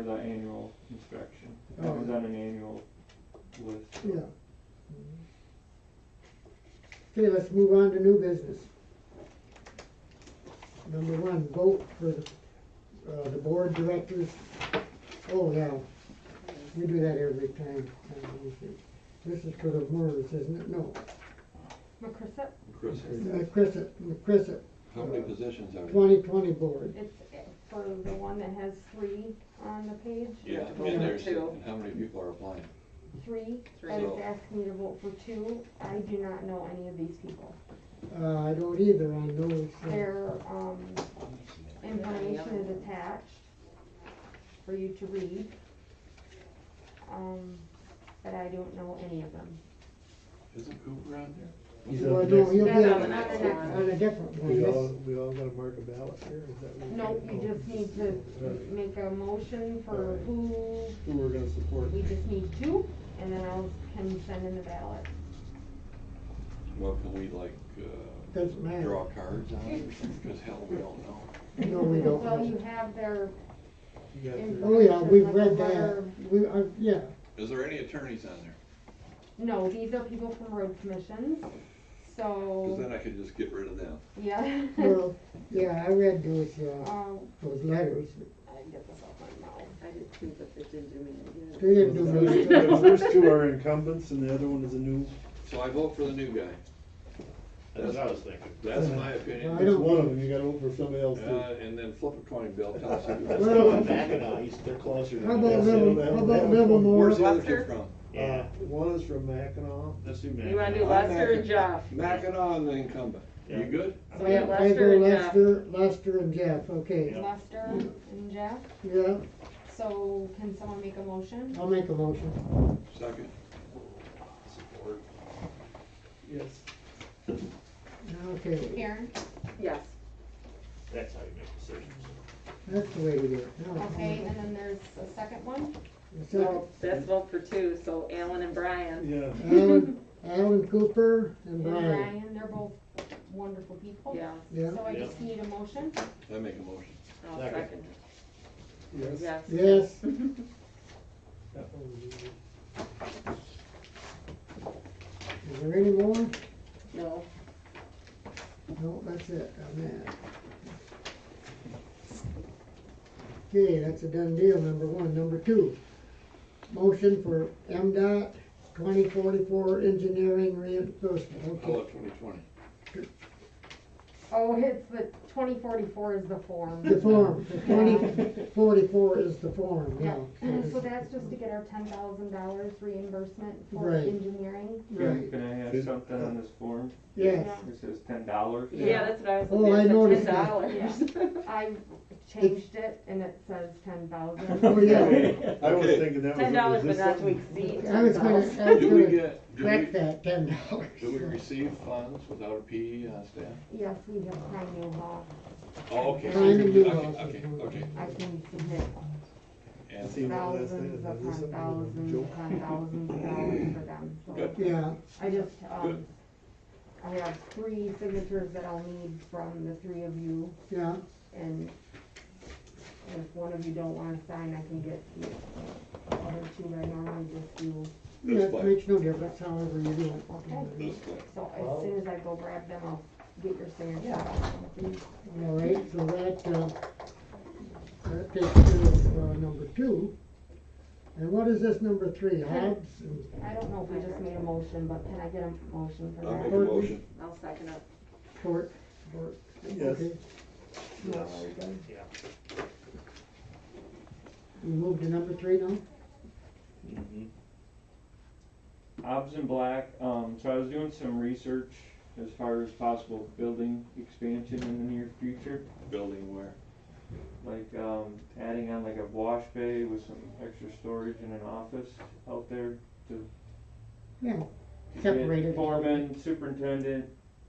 the annual inspection. Oh, That was yeah. on an annual list. yeah. Mhm. Okay, let's move on to new business. Number one, vote for the board directors. Oh, yeah, we do that every time. Let me see. This is for the MERS, isn't it? No, McCrissap, Chris, McCrissap, how many positions are there? 2020 board. it's for the one that has 3 on the page. Yeah, vote and for there's, two. and how many people are applying? 3, Three. I was So- asking you to vote for 2, I do not know any of these people. I don't either on those. Their, information is attached for you to read. But I don't know any of them. Isn't Cooper on there? He's Well, on no, the he'll next. be That's on on the next one. on a different one. We all gotta mark a ballot here, is that what? Nope, you just need to make a motion for who, Who we're gonna support. we just need 2, and then can send in the ballot. Well, can we like, Doesn't matter. draw cards on it or something? Cause hell, we don't know. No, we don't. Well, you have their You got information. Oh, yeah, we've like read the that. letter. Yeah, Is there any attorneys on there? No, these are people from road commissions, Cause so, then I could just get rid of them. yeah. well, yeah, I read those letters. I get this off my mouth. I did too, but it didn't do me any They good. didn't do much. The first two are incumbents and the other one is a new. So I vote for the new guy. That's what I was thinking. That's my I opinion. don't- There's one of them, you gotta vote for somebody else too. And then flip a coin, Bill, tell us who. Let's Well- go with Mackinac, they're closer to. How about Yes, Livermore, yeah, how that about was- Livermore? Where's the other two Lester? from? Yeah, One is from Mackinac. let's do You wanna Mackinac. do Lester and Jeff? Mackinac and the incumbent. Yeah. You good? So I Lester go and Jeff. Lester and Jeff, okay. Yeah. Lester and Jeff, Yeah, so can someone make a motion? I'll make a motion. Second. Support. Yes. Okay, Karen, Yes. That's how you make decisions. that's the way to do it. Now, okay, and then there's a second one? the second. Well, that's vote for 2, so Alan and Brian. Yeah. Alan Cooper and And Brian. Brian, they're both wonderful people. Yeah, Yeah, So I Yeah. just need a motion. I make a motion. I'll Second. second. Yes. Yes. yes. That one was easy. Is there any more? No. No, that's it on that. Okay, that's a done deal, number one. Number two, motion for MDOT 2044 engineering reimbursement, How okay. about 2020? Oh, it's the 2044 is the form. The form, the 2044 is the form, yeah. Yeah, so that's just to get our $10,000 reimbursement for Right. engineering. Right, Can I have something on this form? yes. It says $10. Yeah, that's what I was Oh, looking I at, it noticed said that. $10. I changed it and it says 10,000. Oh, yeah. I was Okay. thinking that was. $10, was but this not to something- exceed I was gonna, $10,000. I was Do we gonna get, correct that $10. do we receive funds without a PE on staff? Yes, we have Prime New Law. Oh, okay. Prime and new Okay, laws. okay. I can submit And See, well, that's thousands it. Is this upon something thousands joke? upon thousands of dollars for them, so. Good. Yeah, I just, Good. I have 3 signatures that I'll need from the 3 of you, yeah, and if one of you don't wanna sign, I can get the other 2 I normally just do. yeah, That's it fine. makes no difference however you do it. Okay. That's fine. So as soon as I go grab them, I'll get your signature on them, please. All right, so that takes care of, number 2. And what is this number 3, Hobbs? and- I don't know if we just made a motion, but can I get a motion for I'll that? make a motion. I'll second it. Fort? Yes. Okay. Yes. All right, then. Yeah. We move to number 3 now? Mm-hmm. Obs and Black, so I was doing some research as far as possible building expansion in the near future. Building where? Like, adding on like a wash bay with some extra storage and an office out there to, Yeah, get Separated. foreman, superintendent,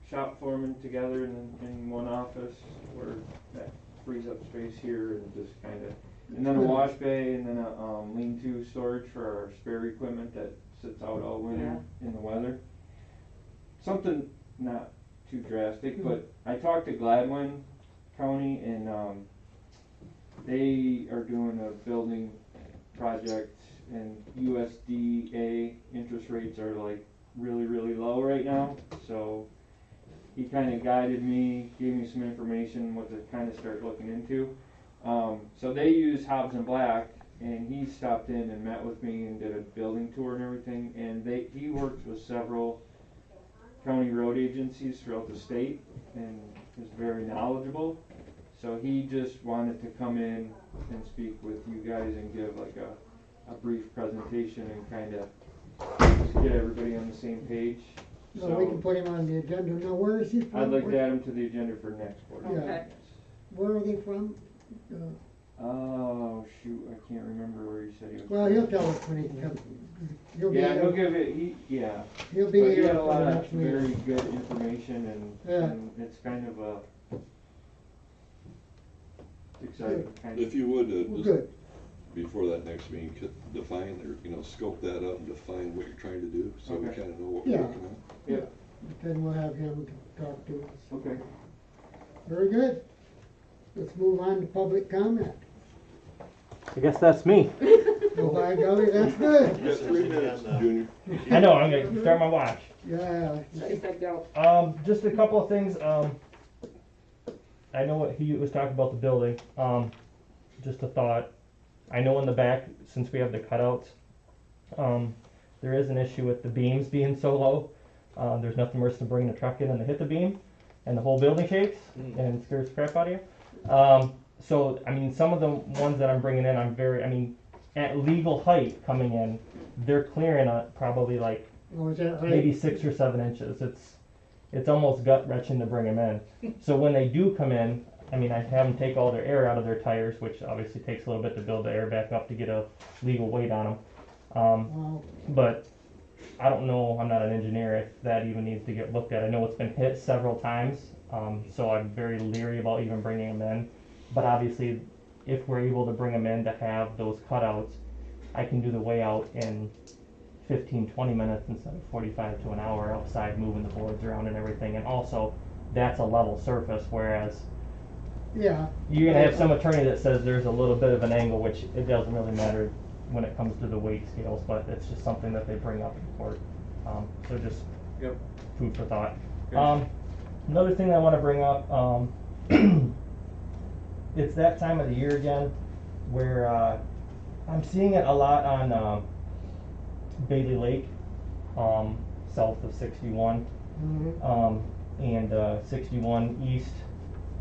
shop foreman together in one office where that frees up space here and just kinda, and then a wash bay and then a, lean-to storage for our spare equipment that sits out all winter in the weather. Something not too drastic, but I talked to Gladwin County and, they are doing a building project and USDA interest rates are like really, really low right now, so he kinda guided me, gave me some information what to kinda start looking into. So they use Hobbs and Black, and he stopped in and met with me and did a building tour and everything, and he works with several county road agencies throughout the state and is very knowledgeable. So he just wanted to come in and speak with you guys and give like a brief presentation and kinda just get everybody on the same page. So we can put him on the agenda. Now, where is he from? I'd like to add him to the agenda for next board. Yeah. Okay. Where are they from? Oh, shoot, I can't remember where he said he was. Well, he'll tell us when he comes. He'll be Yeah, here. he'll give it, He'll be but he here had a for lot the of next very meeting. good information and it's kind of a exciting kind of. If you would, Well, just good. before that next meeting, could define or, scope that up and define what you're trying to do, so we Okay. kinda know what Yeah. we're working on. Yeah, Then we'll have him talk to us. okay. Very good. Let's move on to public comment. I guess that's me. Oh, by golly, that's good. You got 3 minutes, Junior. I know, I'm gonna start my watch. Yeah. She said go. Just a couple of things, I know what he was talking about the building, just a thought. I know in the back, since we have the cutouts, there is an issue with the beams being so low. There's nothing worse than bringing a truck in and they hit the beam and the whole building shakes and scares the crap out of you. So, I mean, some of the ones that I'm bringing in, at legal height coming in, they're clearing probably like Oh, is that right? maybe 6 or 7 inches. It's almost gut wrenching to bring them in. So when they do come in, I have them take all their air out of their tires, which obviously takes a little bit to build the air back up to get a legal weight on them. Wow. But I don't know, I'm not an engineer, if that even needs to get looked at. I know it's been hit several times, so I'm very leery about even bringing them in. But obviously, if we're able to bring them in to have those cutouts, I can do the way out in 15-20 minutes instead of 45 to an hour outside moving the boards around and everything. And also, that's a level surface, whereas Yeah. you're gonna have some attorney that says there's a little bit of an angle, which it doesn't really matter when it comes to the weight scales, but it's just something that they bring up in court. So just Yep. food for thought. Okay. Another thing I wanna bring up, it's that time of the year again, where, I'm seeing it a lot on, Bailey Lake, south of 61. Mhm. And 61 east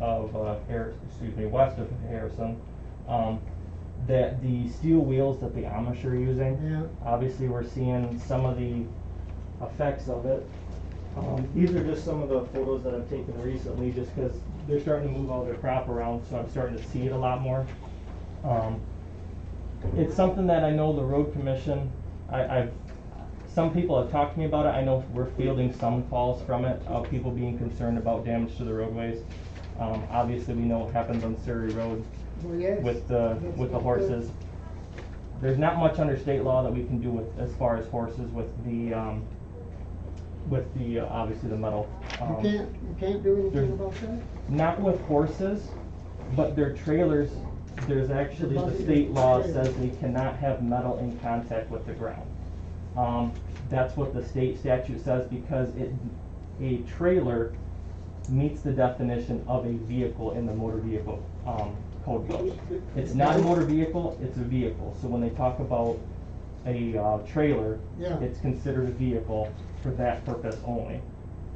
of west of Harrison, that the steel wheels that the Amish are using, Yeah. obviously we're seeing some of the effects of it. These are just some of the photos that I've taken recently, just because they're starting to move all their crop around, so I'm starting to see it a lot more. It's something that I know the road commission, some people have talked to me about it. I know we're fielding some calls from it, of people being concerned about damage to the roadways. Obviously, we know what happens on Surrey Road Well, yes. with the horses. There's not much under state law that we can do with, as far as horses, with the obviously the metal. You can't do anything there's- about that? Not with horses, but their trailers, there's actually, the state law says they cannot have metal in contact with the ground. That's what the state statute says, because a trailer meets the definition of a vehicle in the motor vehicle, code book. It's not a motor vehicle, it's a vehicle. So when they talk about a, trailer, Yeah. it's considered a vehicle for that purpose only,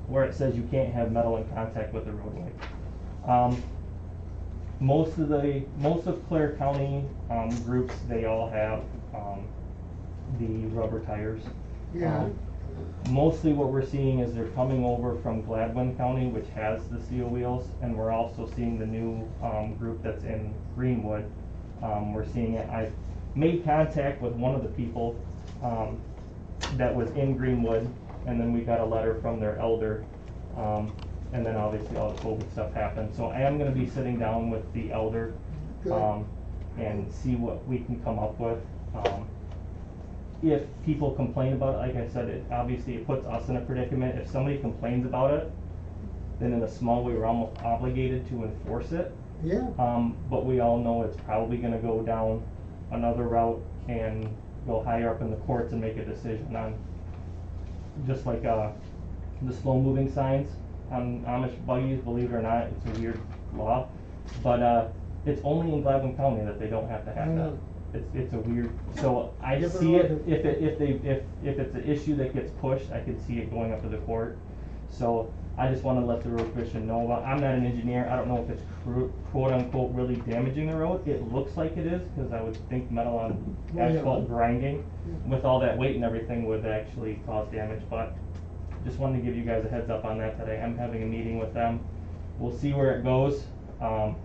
where it says you can't have metal in contact with the roadway. Most of Clare County, groups, they all have, the rubber tires. Yeah. Mostly what we're seeing is they're coming over from Gladwin County, which has the steel wheels, and we're also seeing the new, group that's in Greenwood. We're seeing it, I've made contact with one of the people, that was in Greenwood, and then we got a letter from their elder, and then obviously all the COVID stuff happened. So I am gonna be sitting down with the elder, Good. and see what we can come up with. If people complain about it, like I said, it puts us in a predicament. If somebody complains about it, then in a small way, we're almost obligated to enforce it. Yeah, But we all know it's probably gonna go down another route and go higher up in the courts and make a decision on, just like, the slow moving signs on Amish buggies, believe it or not, it's a weird law. But, it's only in Gladwin County that they don't have to have that. It's a weird, so I Different see it, order. if it's an issue that gets pushed, I could see it going up to the court. So I just wanna let the road commission know about, I'm not an engineer, I don't know if it's quote unquote really damaging the road. It looks like it is, cause I would think metal on Well, yeah. asphalt grinding Yeah. with all that weight and everything would actually cause damage, but just wanted to give you guys a heads up on that I am having a meeting with them. We'll see where it goes. I'm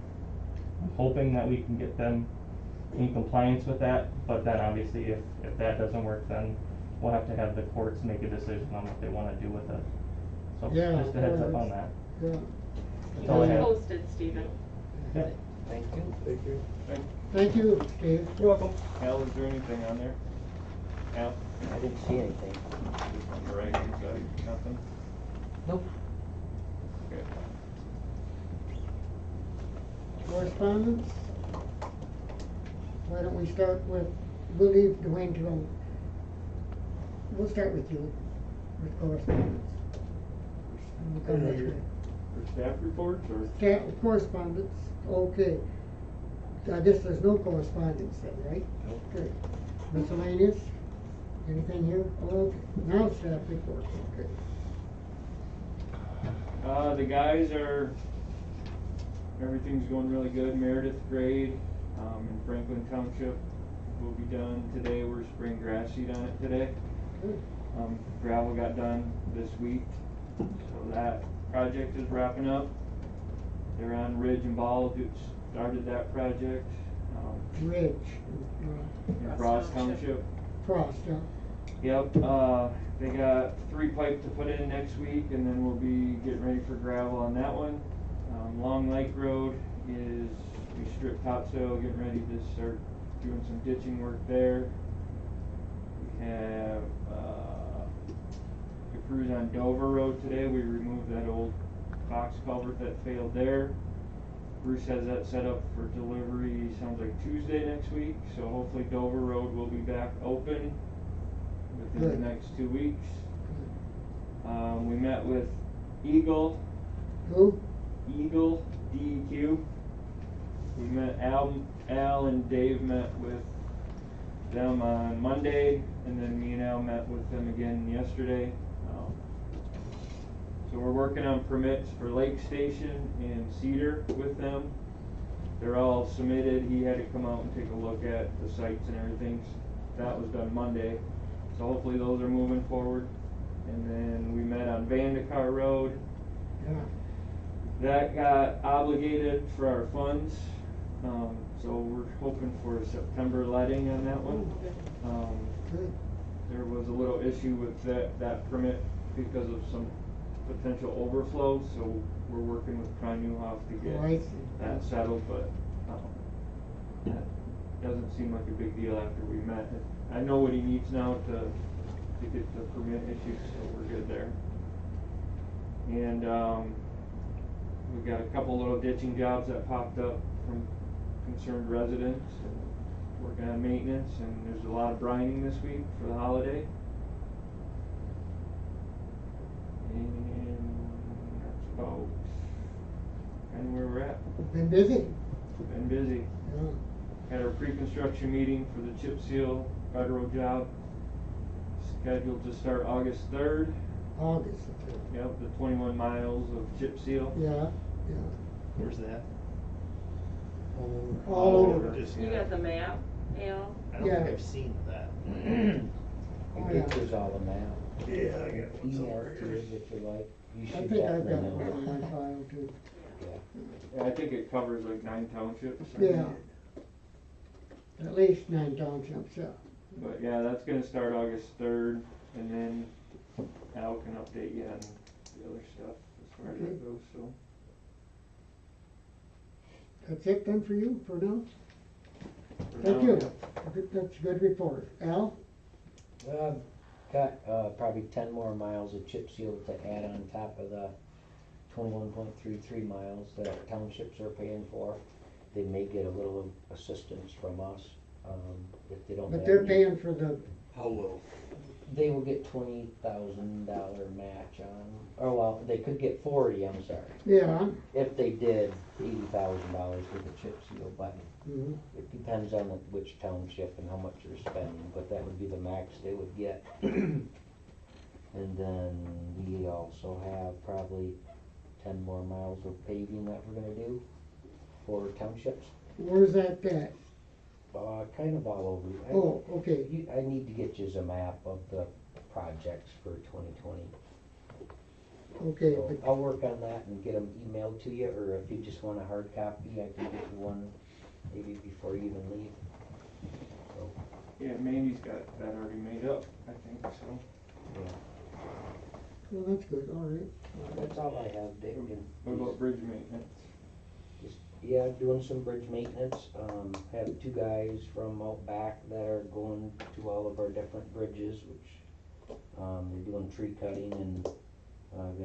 hoping that we can get them in compliance with that, but then obviously if that doesn't work, then we'll have to have the courts make a decision on what they wanna do with it. So, Yeah, just a heads up well, on that. yeah. That's Keep all I us have. posted, Stephen. Yeah. Thank you. Thank you. Thank you, Steve. You're welcome. Al, is there anything on there? Al, I didn't see anything. on the right hand side, nothing? Nope. Okay. Correspondence? Why don't we start with, we'll leave Dwayne to, we'll start with you, with correspondence. And we'll come next week. For staff reports or? Correspondence, okay. I guess there's no correspondence then, right? Okay. Miscellaneous, anything here? Okay, now staff reports, okay. The guys everything's going really good. Meredith grade, in Franklin Township will be done today. We're spraying grass seed on it today. Good. Gravel got done this week, so that project is wrapping up. They're on Ridge and Ball, started that project, Ridge, in Frost Township. Frost, yeah. Yep, they got 3 pipe to put in next week, and then we'll be getting ready for gravel on that one. Long Lake Road is, we stripped topsoil, getting ready to start doing some ditching work there. We have, the crews on Dover Road today, we removed that old box culvert that failed there. Bruce has that set up for delivery, sounds like Tuesday next week, so hopefully Dover Road will be back open within Good. the next 2 weeks. We met with Eagle, Who? DEQ. We met Al and Dave met with them on Monday, and then me and Al met with them again yesterday. So we're working on permits for Lake Station and Cedar with them. They're all submitted. He had to come out and take a look at the sites and everything. That was done Monday. So hopefully those are moving forward. And then we met on Vandekar Road. Yeah. That got obligated for our funds. So we're hoping for a September letting on that one. Good. There was a little issue with that permit because of some potential overflow, so we're working with Prime Newhoff to get Oh, I see. that settled, but, that doesn't seem like a big deal after we met. I know what he needs now to get the permit issued, so we're good there. And, we've got a couple little ditching jobs that popped up from concerned residents, and working on maintenance, and there's a lot of brining this week for the holiday. And that's about kind of where we're at. Been busy? Been busy. Yeah. Had our pre-construction meeting for the chip seal federal job, scheduled to start August 3rd. August, okay. Yep, the 21 miles of chip seal. Yeah, yeah. Where's that? All over. Just, You got the map, Al? I don't Yeah. think I've seen that. Oh, The yeah. pictures all in now. Yeah, I got one Email somewhere it to here. us if you like. You I should think I've definitely got know. one on my file too. Yeah. Yeah, I think it covers like 9 townships. Yeah. At least 9 townships, yeah. But yeah, that's gonna start August 3rd, and then Al can update you on the other stuff as far as Okay. that goes, so. That's it then for you, for now? for Thank now, you. yeah. That's a good report. Al? Got, probably 10 more miles of chip seal to add on top of the 21.33 miles that townships are paying for. They may get a little assistance from us, if they don't have But they're any- paying for the, How low? They will get $20,000 match on, or well, they could get 40, I'm sorry. yeah. If they did $80,000 with the chip seal, but Mhm. it depends on which township and how much they're spending, but that would be the max they would get. And then we also have probably 10 more miles of paving that we're gonna do for townships. Where's that at? Kind of all over. Oh, okay. I need to get you a map of the projects for 2020. Okay, So but I'll work on that and get them emailed to you, or if you just want a hard copy, I can get you one maybe before you even leave. So, Yeah, Mandy's got that already made up, I think, so. yeah, well, that's good, all right. that's all I have, Dick. And What about bridge maintenance? just, yeah, doing some bridge maintenance. Have two guys from out back that are going to all of our different bridges, which, they're doing tree cutting and,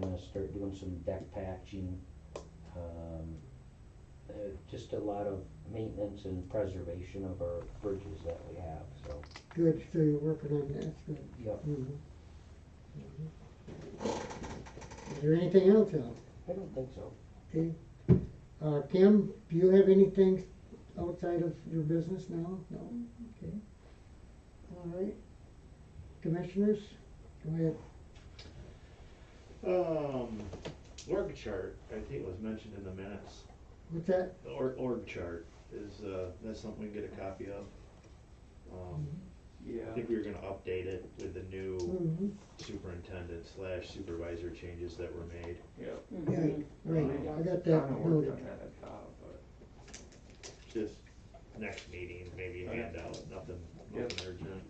gonna start doing some deck patching. Just a lot of maintenance and preservation of our bridges that we have, so, Good, so you're working on that, that's good. yep. Mhm. Is there anything else, Al? I don't think so. Okay. Kim, do you have anything outside of your business now? No? Okay. All right. Commissioners, go ahead. Org chart, I think was mentioned in the minutes. What's that? The org chart is, that's something we can get a copy of. I Yeah. think we were gonna update it with the new Mhm. superintendent / supervisor changes that were made. Yep. Yeah, right, I got that Kinda worked noted. on that, I thought, but. Just next meeting, maybe a Okay. handout, nothing Yep. urgent.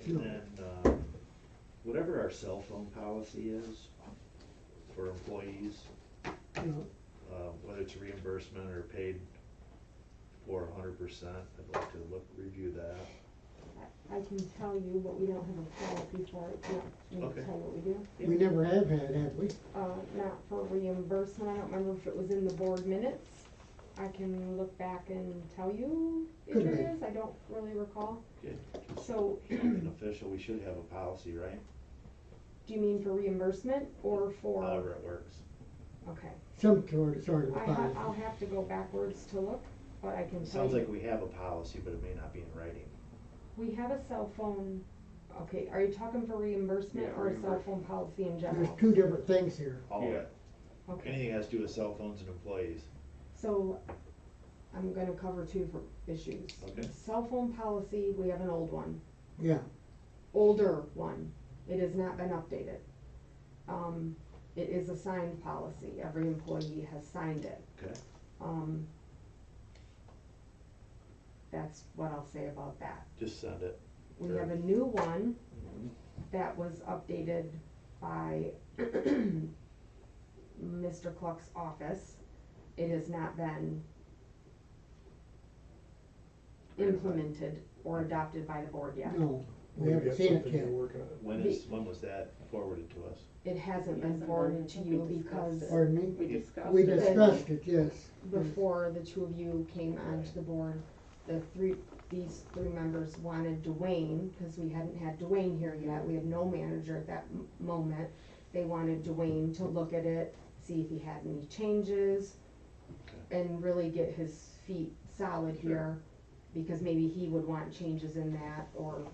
No. And then, whatever our cell phone policy is for employees, Yeah. Whether it's reimbursement or paid for 100%, I'd like to review that. I can tell you, but we don't have a policy for it yet. Can you Okay. tell what we do? We never have had, have we? Not for reimbursement, I don't remember if it was in the board minutes. I can look back and tell you if Could it be. is, I don't really recall. Okay. So, Something official, we should have a policy, right? do you mean for reimbursement or for? However it works. Okay. Some sort of a I'll policy. have to go backwards to look, but I can It tell sounds you. like we have a policy, but it may not be in writing. We have a cell phone, okay, are you talking for reimbursement Yeah, or a cell reimbursement. phone policy in general? There's two different things here. All of Yeah. it. Okay, Anything has to do with cell phones and employees. so I'm gonna cover two different issues. Okay. Cell phone policy, we have an old one, Yeah, older one. It has not been updated. It is a signed policy. Every employee has signed it. Okay. That's what I'll say about that. Just send it. We have a new one that was updated by Mr. Cluck's office. It has not been implemented or adopted by the board yet. no, we We've haven't got seen it something yet. you're working on. When was that forwarded to us? It hasn't been Hasn't forwarded been- to we you discussed because it. Pardon me? We discussed We it. discussed it, yes. before the two of you came onto the board, these three members wanted Dwayne, cause we hadn't had Dwayne here yet, we had no manager at that moment. They wanted Dwayne to look at it, see if he had any changes, and really get his feet solid Sure. here. Because maybe he would want changes in that, or,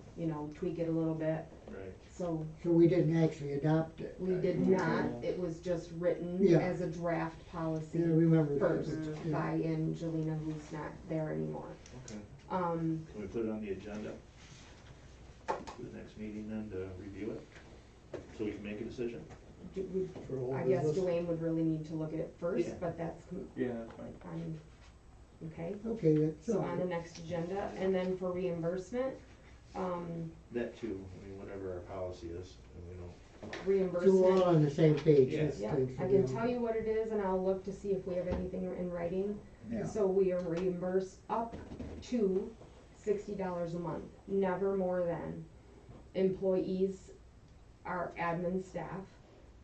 tweak it a little bit, Right. so So we didn't actually adopt it. we did not, it was just written Yeah. as a draft policy. Yeah, I remember that. First, Yeah. by Angelina, who's not there anymore. Okay. Um, Can we put it on the agenda for the next meeting then to review it? So we can make a decision? For whole I guess business? Dwayne would really need to look at it first, Yeah. but that's, Yeah, that's fine. okay, Okay, that's so all on the right. next agenda, and then for reimbursement, That too, I mean, whatever our policy is, and we don't So we're all reimbursement. on the same page. Yeah. That's Yeah, things I to can do. tell you what it is and I'll look to see if we have anything in writing. Yeah. So we are reimbursed up to $60 a month, never more than. Employees, our admin staff,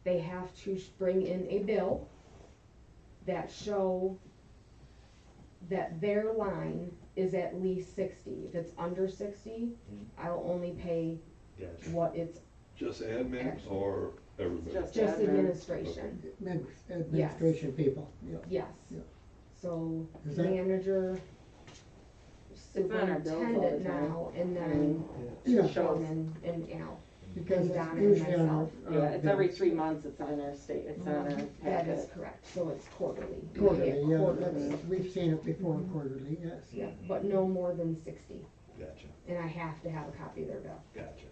they have to bring in a bill that show that their line is at least 60. If it's under 60, I'll only pay Gotcha. what it's, Just admin or everybody? Just just admin. administration, Administration people, yeah. yes. Yeah. So Is that- manager, It's on our bills all the superintendent time. now, and I then mean, Yeah. Foreman and Al. Because it's Donna and usually on myself. our. Yeah, it's every 3 months, it's on our state, it's on our That is packet. correct, so it's quarterly. We Quarterly, get yeah, quarterly. that's, we've seen it before quarterly, yes. Yeah, but no more than 60, Gotcha, and I have to have a copy of their bill. gotcha.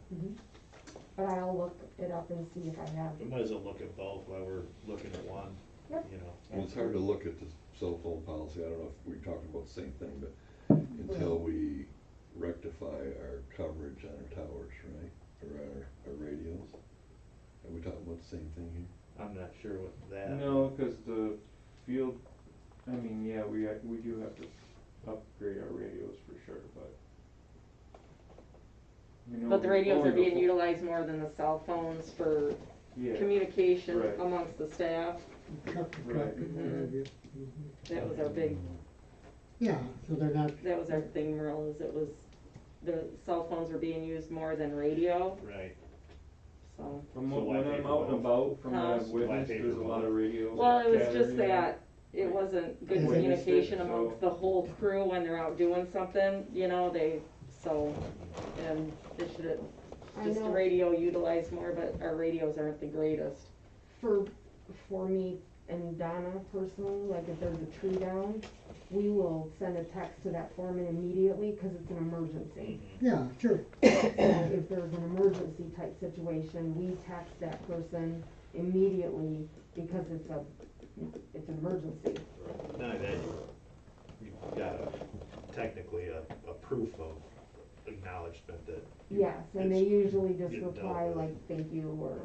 But I'll look it up and see if I have. We might as well look at both while we're looking at one, Yep. you know. Well, it's hard to look at the cell phone policy, I don't know if we're talking about the same thing, but until we rectify our coverage on our towers, right? Or our radios. Are we talking about the same thing here? I'm not sure what that. No, cause the field, I mean, yeah, we do have to upgrade our radios for sure, but. you know, But the radios are only being the- utilized more than the cell phones for Yeah, communication Right. amongst the staff. Truck to truck, Right. and what have you. That was our big, Yeah, so they're not, that was our thing, Merle, is it was, the cell phones were being used more than radio, Right, so. from So what, why when pay I'm for out and both? about, from what Huh? I've Why witnessed, pay there's for a lot both? of radio. Well, it was chatter, just you know. that, it wasn't good Yeah. communication So- amongst the whole crew when they're out doing something, you know, and they should've, I just the know. radio utilized more, but our radios aren't the greatest. For me and Donna personally, like if there's a tree down, we will send a text to that foreman immediately, cause it's an emergency. yeah, sure. So if there's an emergency type situation, we text that person immediately because it's an emergency. now that you've got technically a proof of acknowledgement that. Yes, and they it's- usually just you dealt reply with it. like, thank you, or,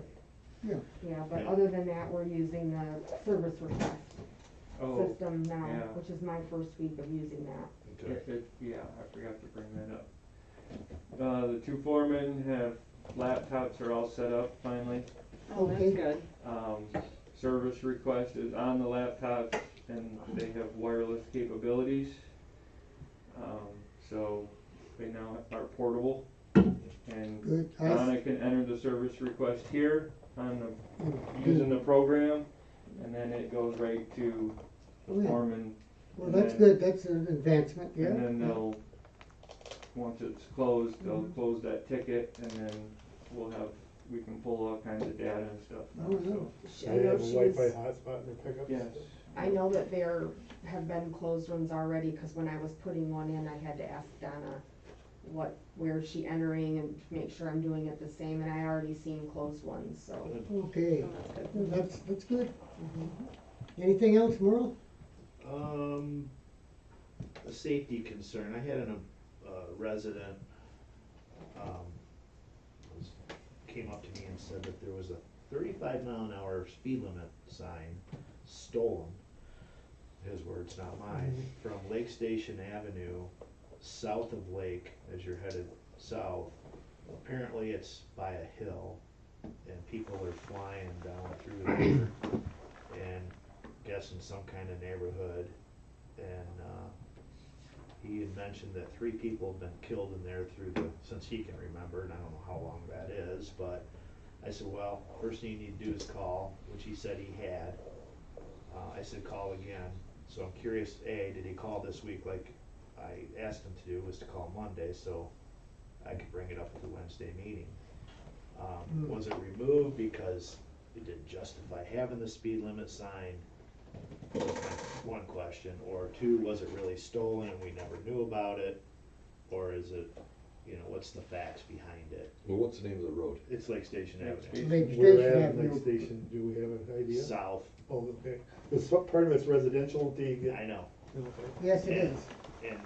Yeah. yeah, but Yeah. other than that, we're using the service request Oh, system now, yeah. which is my first week of using that. Okay. yeah, I forgot to bring that up. The two foremen have, laptops are all set up finally. Oh, that's Okay. good. Service request is on the laptops and they have wireless capabilities. So they now are portable and Good. Donna can enter the service request here on the, Mm. using the program, and then it goes right to Oh, the yeah. foreman. Well, that's good, that's an advancement, yeah. And then they'll, once it's closed, they'll Mhm. close that ticket, and then we can pull all kinds of data and stuff now, Oh, so. I know she was, hotspot in their pickups? Yes, I know that there have been closed ones already, cause when I was putting one in, I had to ask Donna where is she entering and to make sure I'm doing it the same, and I already seen closed ones, so. Okay, Oh, that's good. well, that's good. Anything else, Merle? A safety concern, I had a resident, came up to me and said that there was a 35-mile-an-hour speed limit sign stolen, his words, not mine, from Lake Station Avenue, south of Lake, as you're headed south. Apparently it's by a hill, and people are flying down through there, and guessing some kind of neighborhood, and, he had mentioned that 3 people have been killed in there since he can remember, and I don't know how long that is, but I said, well, first thing you need to do is call, which he said he had. I said, call again. So I'm curious, did he call this week like I asked him to do, was to call Monday, so I could bring it up at the Wednesday meeting. Was it removed because it didn't justify having the speed limit sign? Was my one question, or 2, was it really stolen and we never knew about it? Or is it, what's the facts behind it? Well, what's the name of the road? It's Lake Station Lake Avenue, Station. Lake Where Station at Avenue. Lake Station, do we have an idea? south, Oh, okay, this, part of it's residential, do you get? I know, Okay. Yes, it is. and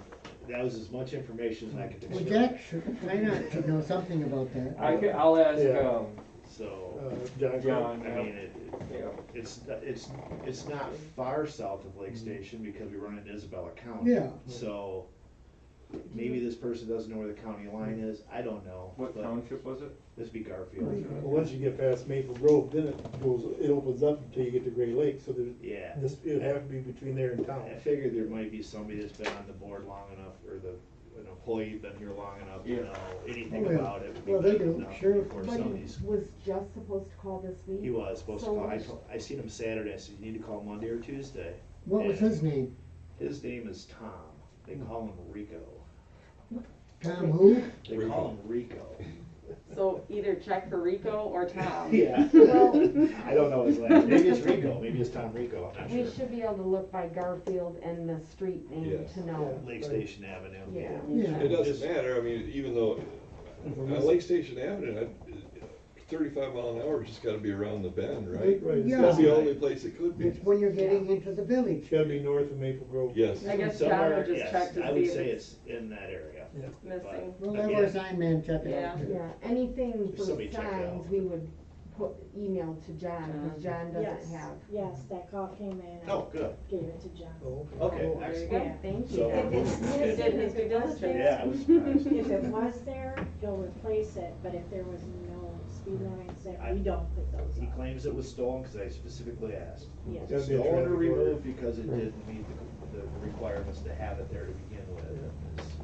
that was as much information as I could Well, extract. Jack should, I not should know something about that. I'll ask, Yeah. So, John. John, I mean, yeah. it's not far south of Lake Station because we run in Isabella County. Yeah. So, maybe this person doesn't know where the county line is, I don't know. What but township was it? This be Garfield. Well, once you get past Maple Grove, then it opens up until you get to Gray Lake, so there's, Yeah. it would have to be between there and town. I figured there might be somebody that's been on the board long enough, or an employee been here long enough to Yeah. know anything Oh, yeah. about it. would be Well, they good do, enough sure. Before But somebody's, he was just supposed to call this week. he was supposed to So call, was- I seen him Saturday, I said, you need to call Monday or Tuesday. What was his name? His name is Tom, they call him Rico. Tom who? They call him Rico. So either check for Rico or Tom. Yeah. Well, I don't know his last name, maybe it's Rico, maybe it's Tom Rico, I'm not we sure. should be able to look by Garfield and the street name Yes. to know. Lake Station Avenue. Yeah. Yeah. It doesn't matter, I mean, even though, on Lake Station Avenue, 35 mile an hour just gotta be around the bend, right? Right, it's Yeah. That's the gotta only place it could be. It's when you're getting into the village. it's gotta be north of Maple Grove. Yes. I guess John Somewhere, would just yes, check to I would see if say it's it's in that area. missing. We'll have our sign man check it Yeah. out. Yeah, anything for Somebody check it signs, out. we would put, email to John, because John doesn't Yes, have. yes, that call came in and Oh, good, gave it to John. Oh, okay, There you excellent. go. Yeah. Thank So- you. If it's He did missing, his if due it was diligence. there, Yeah, I was surprised. if it was there, he'll replace it, but if there was no speed limit set, we don't put those He up. claims it was stolen, cause I specifically asked. Yes. Gotta be a Stolen or traffic order. removed because it didn't meet the requirements to have it there to begin with.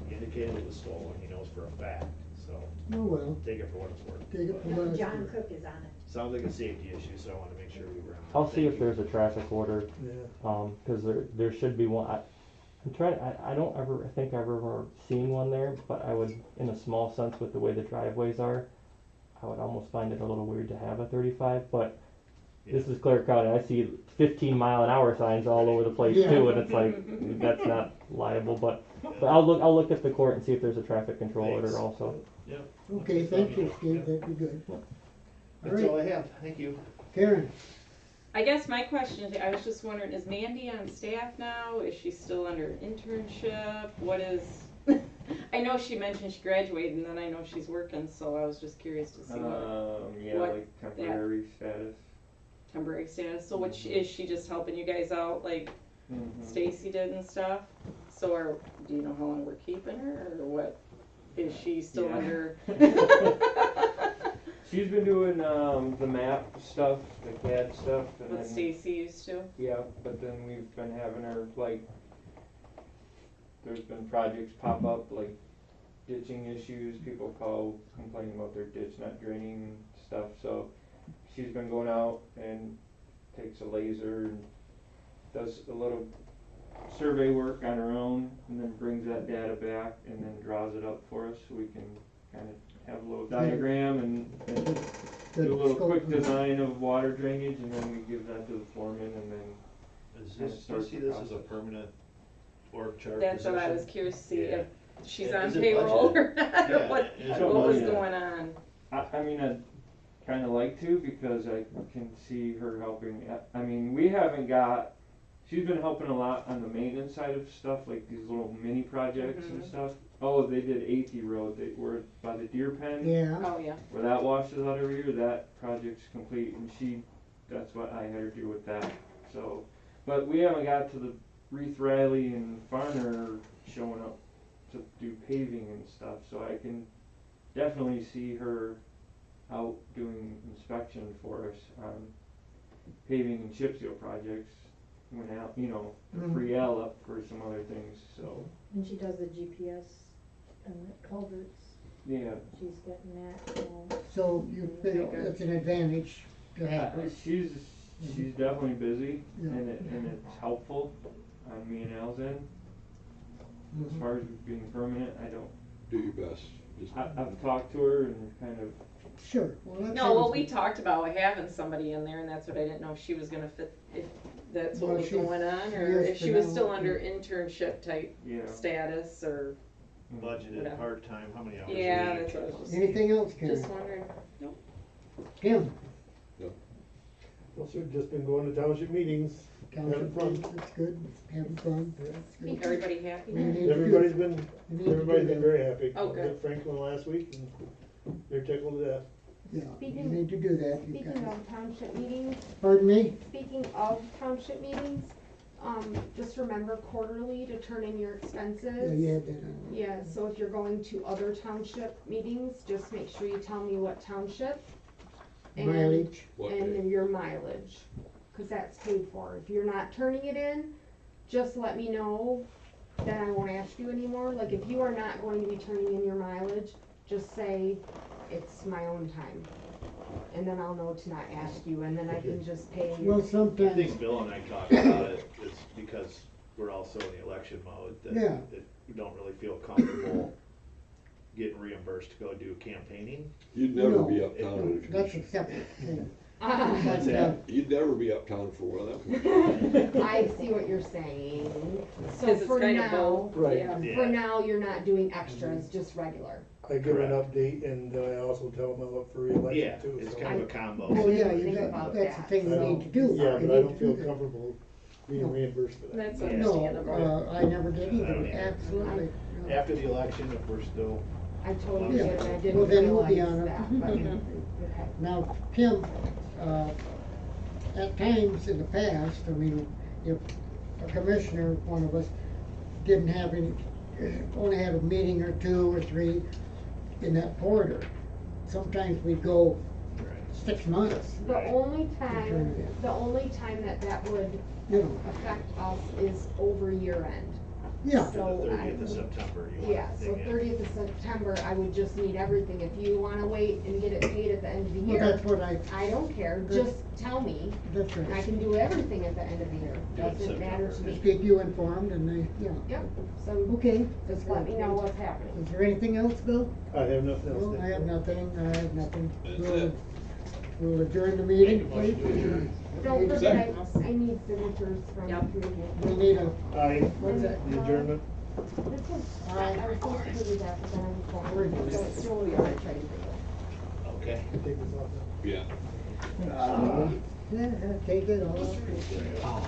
He indicated it was stolen, he knows for a fact, so Oh, well, take it for what it's worth. take it for But what it's John worth. Cook is on it. Sounds like a safety issue, so I wanna make sure we were on. I'll see if Thank you. there's a traffic order, Yeah. cause there should be one. I'm trying, I don't ever, I think I've ever seen one there, but I would, in a small sense with the way the driveways are, I would almost find it a little weird to have a 35, but this is Clare County, I see 15-mile-an-hour signs all over the place Yeah. too, and it's like, that's not liable, but I'll look at the court and see if there's a traffic control order Thanks. also. Yep. Okay, thank you, Steve, that'd be good. That's all I have, thank you. Karen, I guess my question, I was just wondering, is Mandy on staff now? Is she still under internship? What is, I know she mentioned she graduated and then I know she's working, so I was just curious to see what Yeah, what like temporary status. temporary status. So what, is she just helping you guys out like Mhm. Stacy did and stuff? So do you know how long we're keeping her or what? Is she still Yeah. under? She's been doing the map stuff, the CAD stuff, and What then Stacy used to? yeah, but then we've been having her like, there's been projects pop up like ditching issues. People call complaining about their ditch not draining and stuff. So she's been going out and takes a laser and does a little survey work on her own, and then brings that data back and then draws it up for us so we can kind of have a little diagram and good do a little scope quick of- design of water drainage, and then we give that to the foreman, and then Is Kinda this, starts see the this as a process. permanent org chart That's position? what I was curious to see Yeah. if she's And on is it payroll budgeted? or not, or Yeah, what, is it what was budgeted? going on. I mean, I'd kinda like to, because I can see her helping. I mean, we haven't got, she's been helping a lot on the maintenance side of stuff, like these little mini projects and Mhm. stuff. Oh, they did 80 Road, they were by the deer pen, Yeah, Oh, yeah. where that washes out every year, that project's complete, and that's what I had her do with that, so. But we haven't got to the Reith Riley and Farner showing up to do paving and stuff, so I can definitely see her out doing inspection for us on paving and chip seal projects. When out, the free L up for some other things, so, And she does the GPS and the culverts, yeah. she's getting that, so. so you feel it's an advantage to have her. She's definitely busy, Yeah. and it's helpful on me and Al's end. As Mhm. far as being permanent, I don't, Do your best. Just- I've talked to her and kind of, Sure, well, that No, well, sounds we good. talked about having somebody in there, and that's what I didn't know if she was gonna fit, if that's what Well, was she's- going on, she or is if for she was now, still yeah. under internship type yeah. status, or, Budgeted, Whatever. part-time, how many hours a week? yeah, that's what I was just, Anything else, Karen? just wondering. Tim, Well, so just been going to township meetings, township, having fun. that's good, having fun, that's Keep good. everybody happy. We need to do- Everybody's been, we need to do everybody's been that. very happy. Oh, good. Met Franklin last week, and they're tickled to death. Yeah, you Speaking- need to do that, you Speaking guys. of township meetings, Pardon me? speaking of township meetings, just remember quarterly to turn in your expenses. Yeah, you had that on. Yeah, so if you're going to other township meetings, just make sure you tell me what township. and- Mileage, What And day? then your mileage, cause that's paid for. If you're not turning it in, just let me know, then I won't ask you anymore. Like, if you are not going to be turning in your mileage, just say, it's my own time. And then I'll know to not ask you, and then I can just pay well, you. I sometimes, think Bill and I talked about it, it's because we're also in the election mode, that, Yeah. that we don't really feel comfortable getting reimbursed to go do campaigning. You'd never be No. uptown at a that's a commission. separate thing. What's But, that? You'd never be uptown for one of them. I see what you're saying. So 'Cause it's for kinda now, both, Right. yeah. Yeah. for now, you're not doing extras, just regular. I give an update and I also tell them I'm up for Yeah, reelection too, it's so. kind of a combo. Oh, yeah, Think you got, about that's the that. thing you need to do. Yeah, You but I need don't to feel do that. comfortable being No. reimbursed for that. That's Yeah. No, understandable. I never did I don't either, either. absolutely. no. After the election, if we're still, I totally Yeah. get it, I Well, didn't then we'll be realize on it. that, but, okay. Now, Kim, at times in the past, I mean, if a commissioner, one of us, didn't have any, only had a meeting or two or three in that quarter, sometimes we'd go 6 months, The Right. only Turn time, it in. the only time that would you know, affect us is over year end. yeah. after the So I 30th of would- September, you want Yeah, to so dig in. 30th of September, I would just need everything. If you wanna wait and get it paid at the end of the Well, year, that's what I don't care, That's- just tell me. that's I right. can do everything at the end of the year, Do it doesn't matter to September. Just me. keep you informed and they, yeah. Yep, so Okay. just let me know what's happening. Is there anything else, Bill? I have nothing else. No, I have nothing, I have nothing. That's We'll- it. We'll adjourn the meeting, Make a motion please. to adjourn. Don't forget, Second. I need signatures from Yep. you. We need a, Aye, what's that? the adjournment. This was, Aye. I was supposed to do that, but then I was We're going, good. so it's still, we are trying to do it. Okay. Take this off now. Yeah. Yeah, take it off.